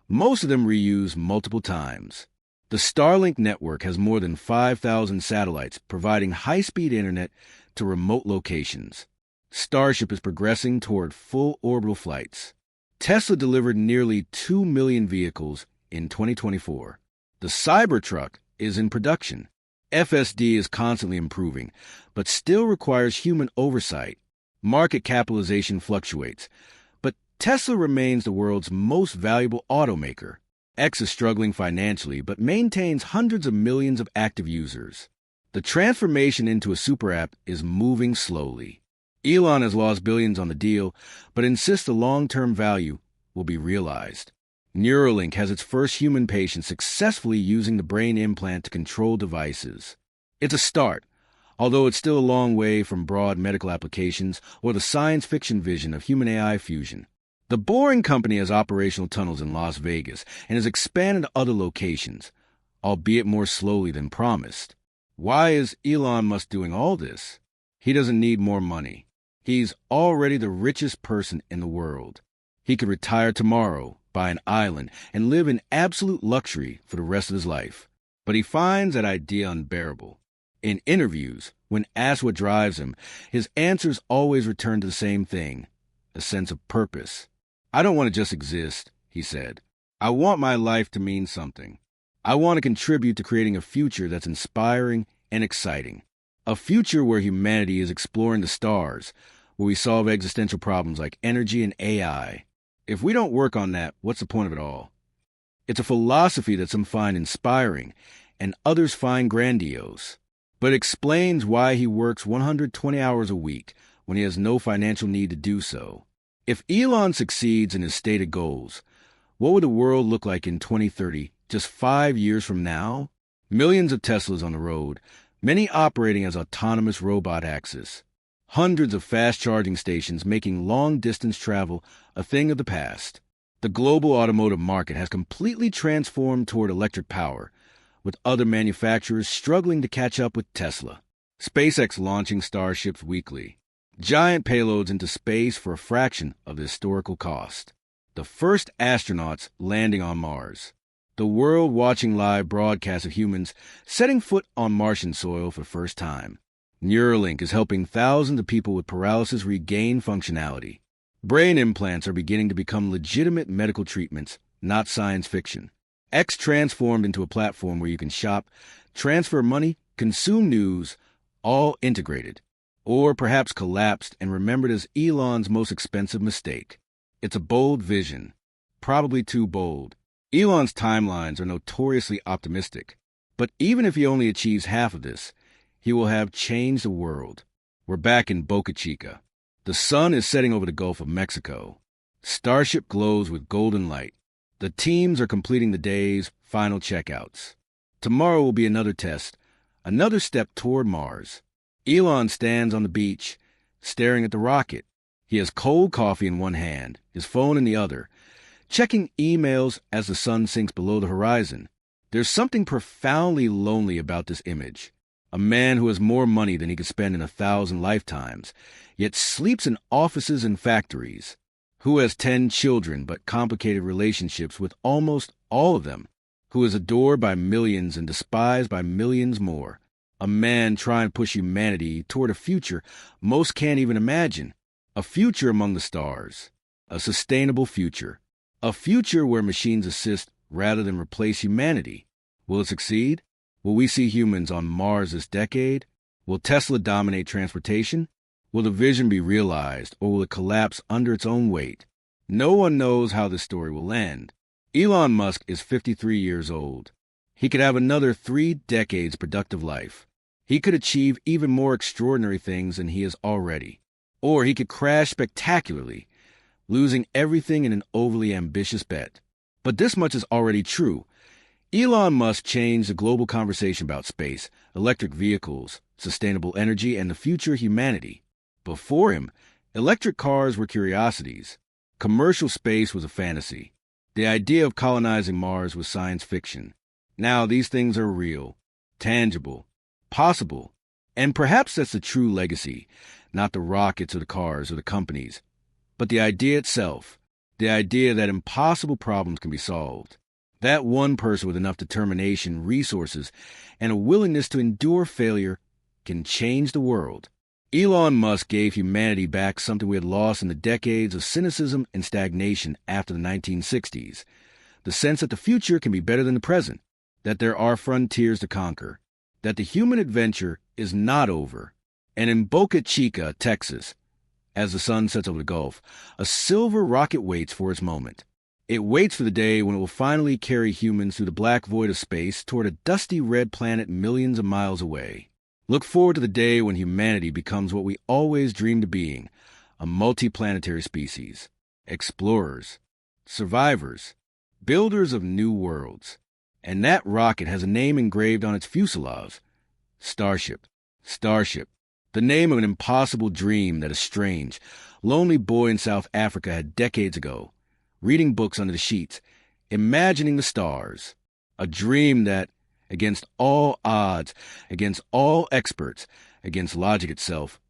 most of them reused multiple times. The Starlink network has more than 5,000 satellites providing high-speed internet to remote locations. Starship is progressing toward full orbital flights. Tesla delivered nearly 2 million vehicles in 2024. The Cybertruck is in production. FSD is constantly improving, but still requires human oversight. Market capitalization fluctuates, but Tesla remains the world's most valuable automaker. X is struggling financially, but maintains hundreds of millions of active users. The transformation into a super app is moving slowly. Elon has lost billions on the deal, but insists the long-term value will be realized. Neuralink has its first human patient successfully using the brain implant to control devices. It's a start, although it's still a long way from broad medical applications or the science fiction vision of human-AI fusion. The Boring Company has operational tunnels in Las Vegas and has expanded to other locations, albeit more slowly than promised. Why is Elon Musk doing all this? He doesn't need more money. He's already the richest person in the world. He could retire tomorrow, buy an island, and live in absolute luxury for the rest of his life. But he finds that idea unbearable. In interviews, when asked what drives him, his answers always return to the same thing: a sense of purpose. "I don't want to just exist," he said. "I want my life to mean something. I want to contribute to creating a future that's inspiring and exciting. A future where humanity is exploring the stars, where we solve existential problems like energy and AI. If we don't work on that, what's the point of it all?" It's a philosophy that some find inspiring and others find grandiose, but explains why he works 120 hours a week when he has no financial need to do so. If Elon succeeds in his stated goals, what would the world look like in 2030, just 5 years from now? Millions of Teslas on the road, many operating as autonomous robot axes. Hundreds of fast-charging stations making long-distance travel a thing of the past. The global automotive market has completely transformed toward electric power, with other manufacturers struggling to catch up with Tesla. SpaceX launching Starships weekly. Giant payloads into space for a fraction of the historical cost. The first astronauts landing on Mars. The world watching live broadcasts of humans setting foot on Martian soil for the first time. Neuralink is helping thousands of people with paralysis regain functionality. Brain implants are beginning to become legitimate medical treatments, not science fiction. X transformed into a platform where you can shop, transfer money, consume news, all integrated. Or perhaps collapsed and remembered as Elon's most expensive mistake. It's a bold vision, probably too bold. Elon's timelines are notoriously optimistic, but even if he only achieves half of this, he will have changed the world. We're back in Boca Chica. The sun is setting over the Gulf of Mexico. Starship glows with golden light. The teams are completing the day's final checkouts. Tomorrow will be another test, another step toward Mars. Elon stands on the beach, staring at the rocket. He has cold coffee in one hand, his phone in the other, checking emails as the sun sinks below the horizon. There's something profoundly lonely about this image. A man who has more money than he could spend in 1,000 lifetimes, yet sleeps in offices and factories. Who has 10 children but complicated relationships with almost all of them. Who is adored by millions and despised by millions more. A man trying to push humanity toward a future most can't even imagine. A future among the stars. A sustainable future. A future where machines assist rather than replace humanity. Will it succeed? Will we see humans on Mars this decade? Will Tesla dominate transportation? Will the vision be realized, or will it collapse under its own weight? No one knows how this story will end. Elon Musk is 53 years old. He could have another 3 decades productive life. He could achieve even more extraordinary things than he has already. Or he could crash spectacularly, losing everything in an overly ambitious bet. But this much is already true. Elon Musk changed the global conversation about space, electric vehicles, sustainable energy, and the future of humanity. Before him, electric cars were curiosities. Commercial space was a fantasy. The idea of colonizing Mars was science fiction. Now these things are real, tangible, possible, and perhaps that's the true legacy, not the rockets or the cars or the companies, but the idea itself, the idea that impossible problems can be solved. That one person with enough determination, resources, and a willingness to endure failure can change the world. Elon Musk gave humanity back something we had lost in the decades of cynicism and stagnation after the 1960s. The sense that the future can be better than the present, that there are frontiers to conquer, that the human adventure is not over. And in Boca Chica, Texas, as the sun sets over the Gulf, a silver rocket waits for its moment. It waits for the day when it will finally carry humans through the black void of space toward a dusty red planet millions of miles away. Look forward to the day when humanity becomes what we always dreamed of being, a multiplanetary species, explorers, survivors, builders of new worlds. And that rocket has a name engraved on its fuselage: Starship. Starship, the name of an impossible dream that a strange, lonely boy in South Africa had decades ago, reading books under the sheets, imagining the stars. A dream that, against all odds, against all experts, against logic itself,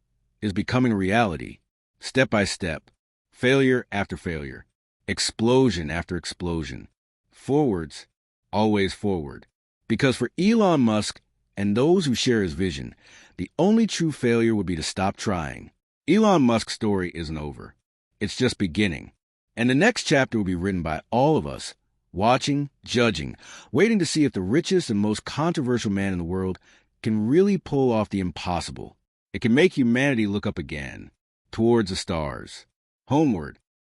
is becoming reality, step by step, failure after failure, explosion after explosion. Forwards, always forward. Because for Elon Musk and those who share his vision, the only true failure would be to stop trying. Elon Musk's story isn't over. It's just beginning. And the next chapter will be written by all of us, watching, judging, waiting to see if the richest and most controversial man in the world can really pull off the impossible. It can make humanity look up again, towards the stars, homeward,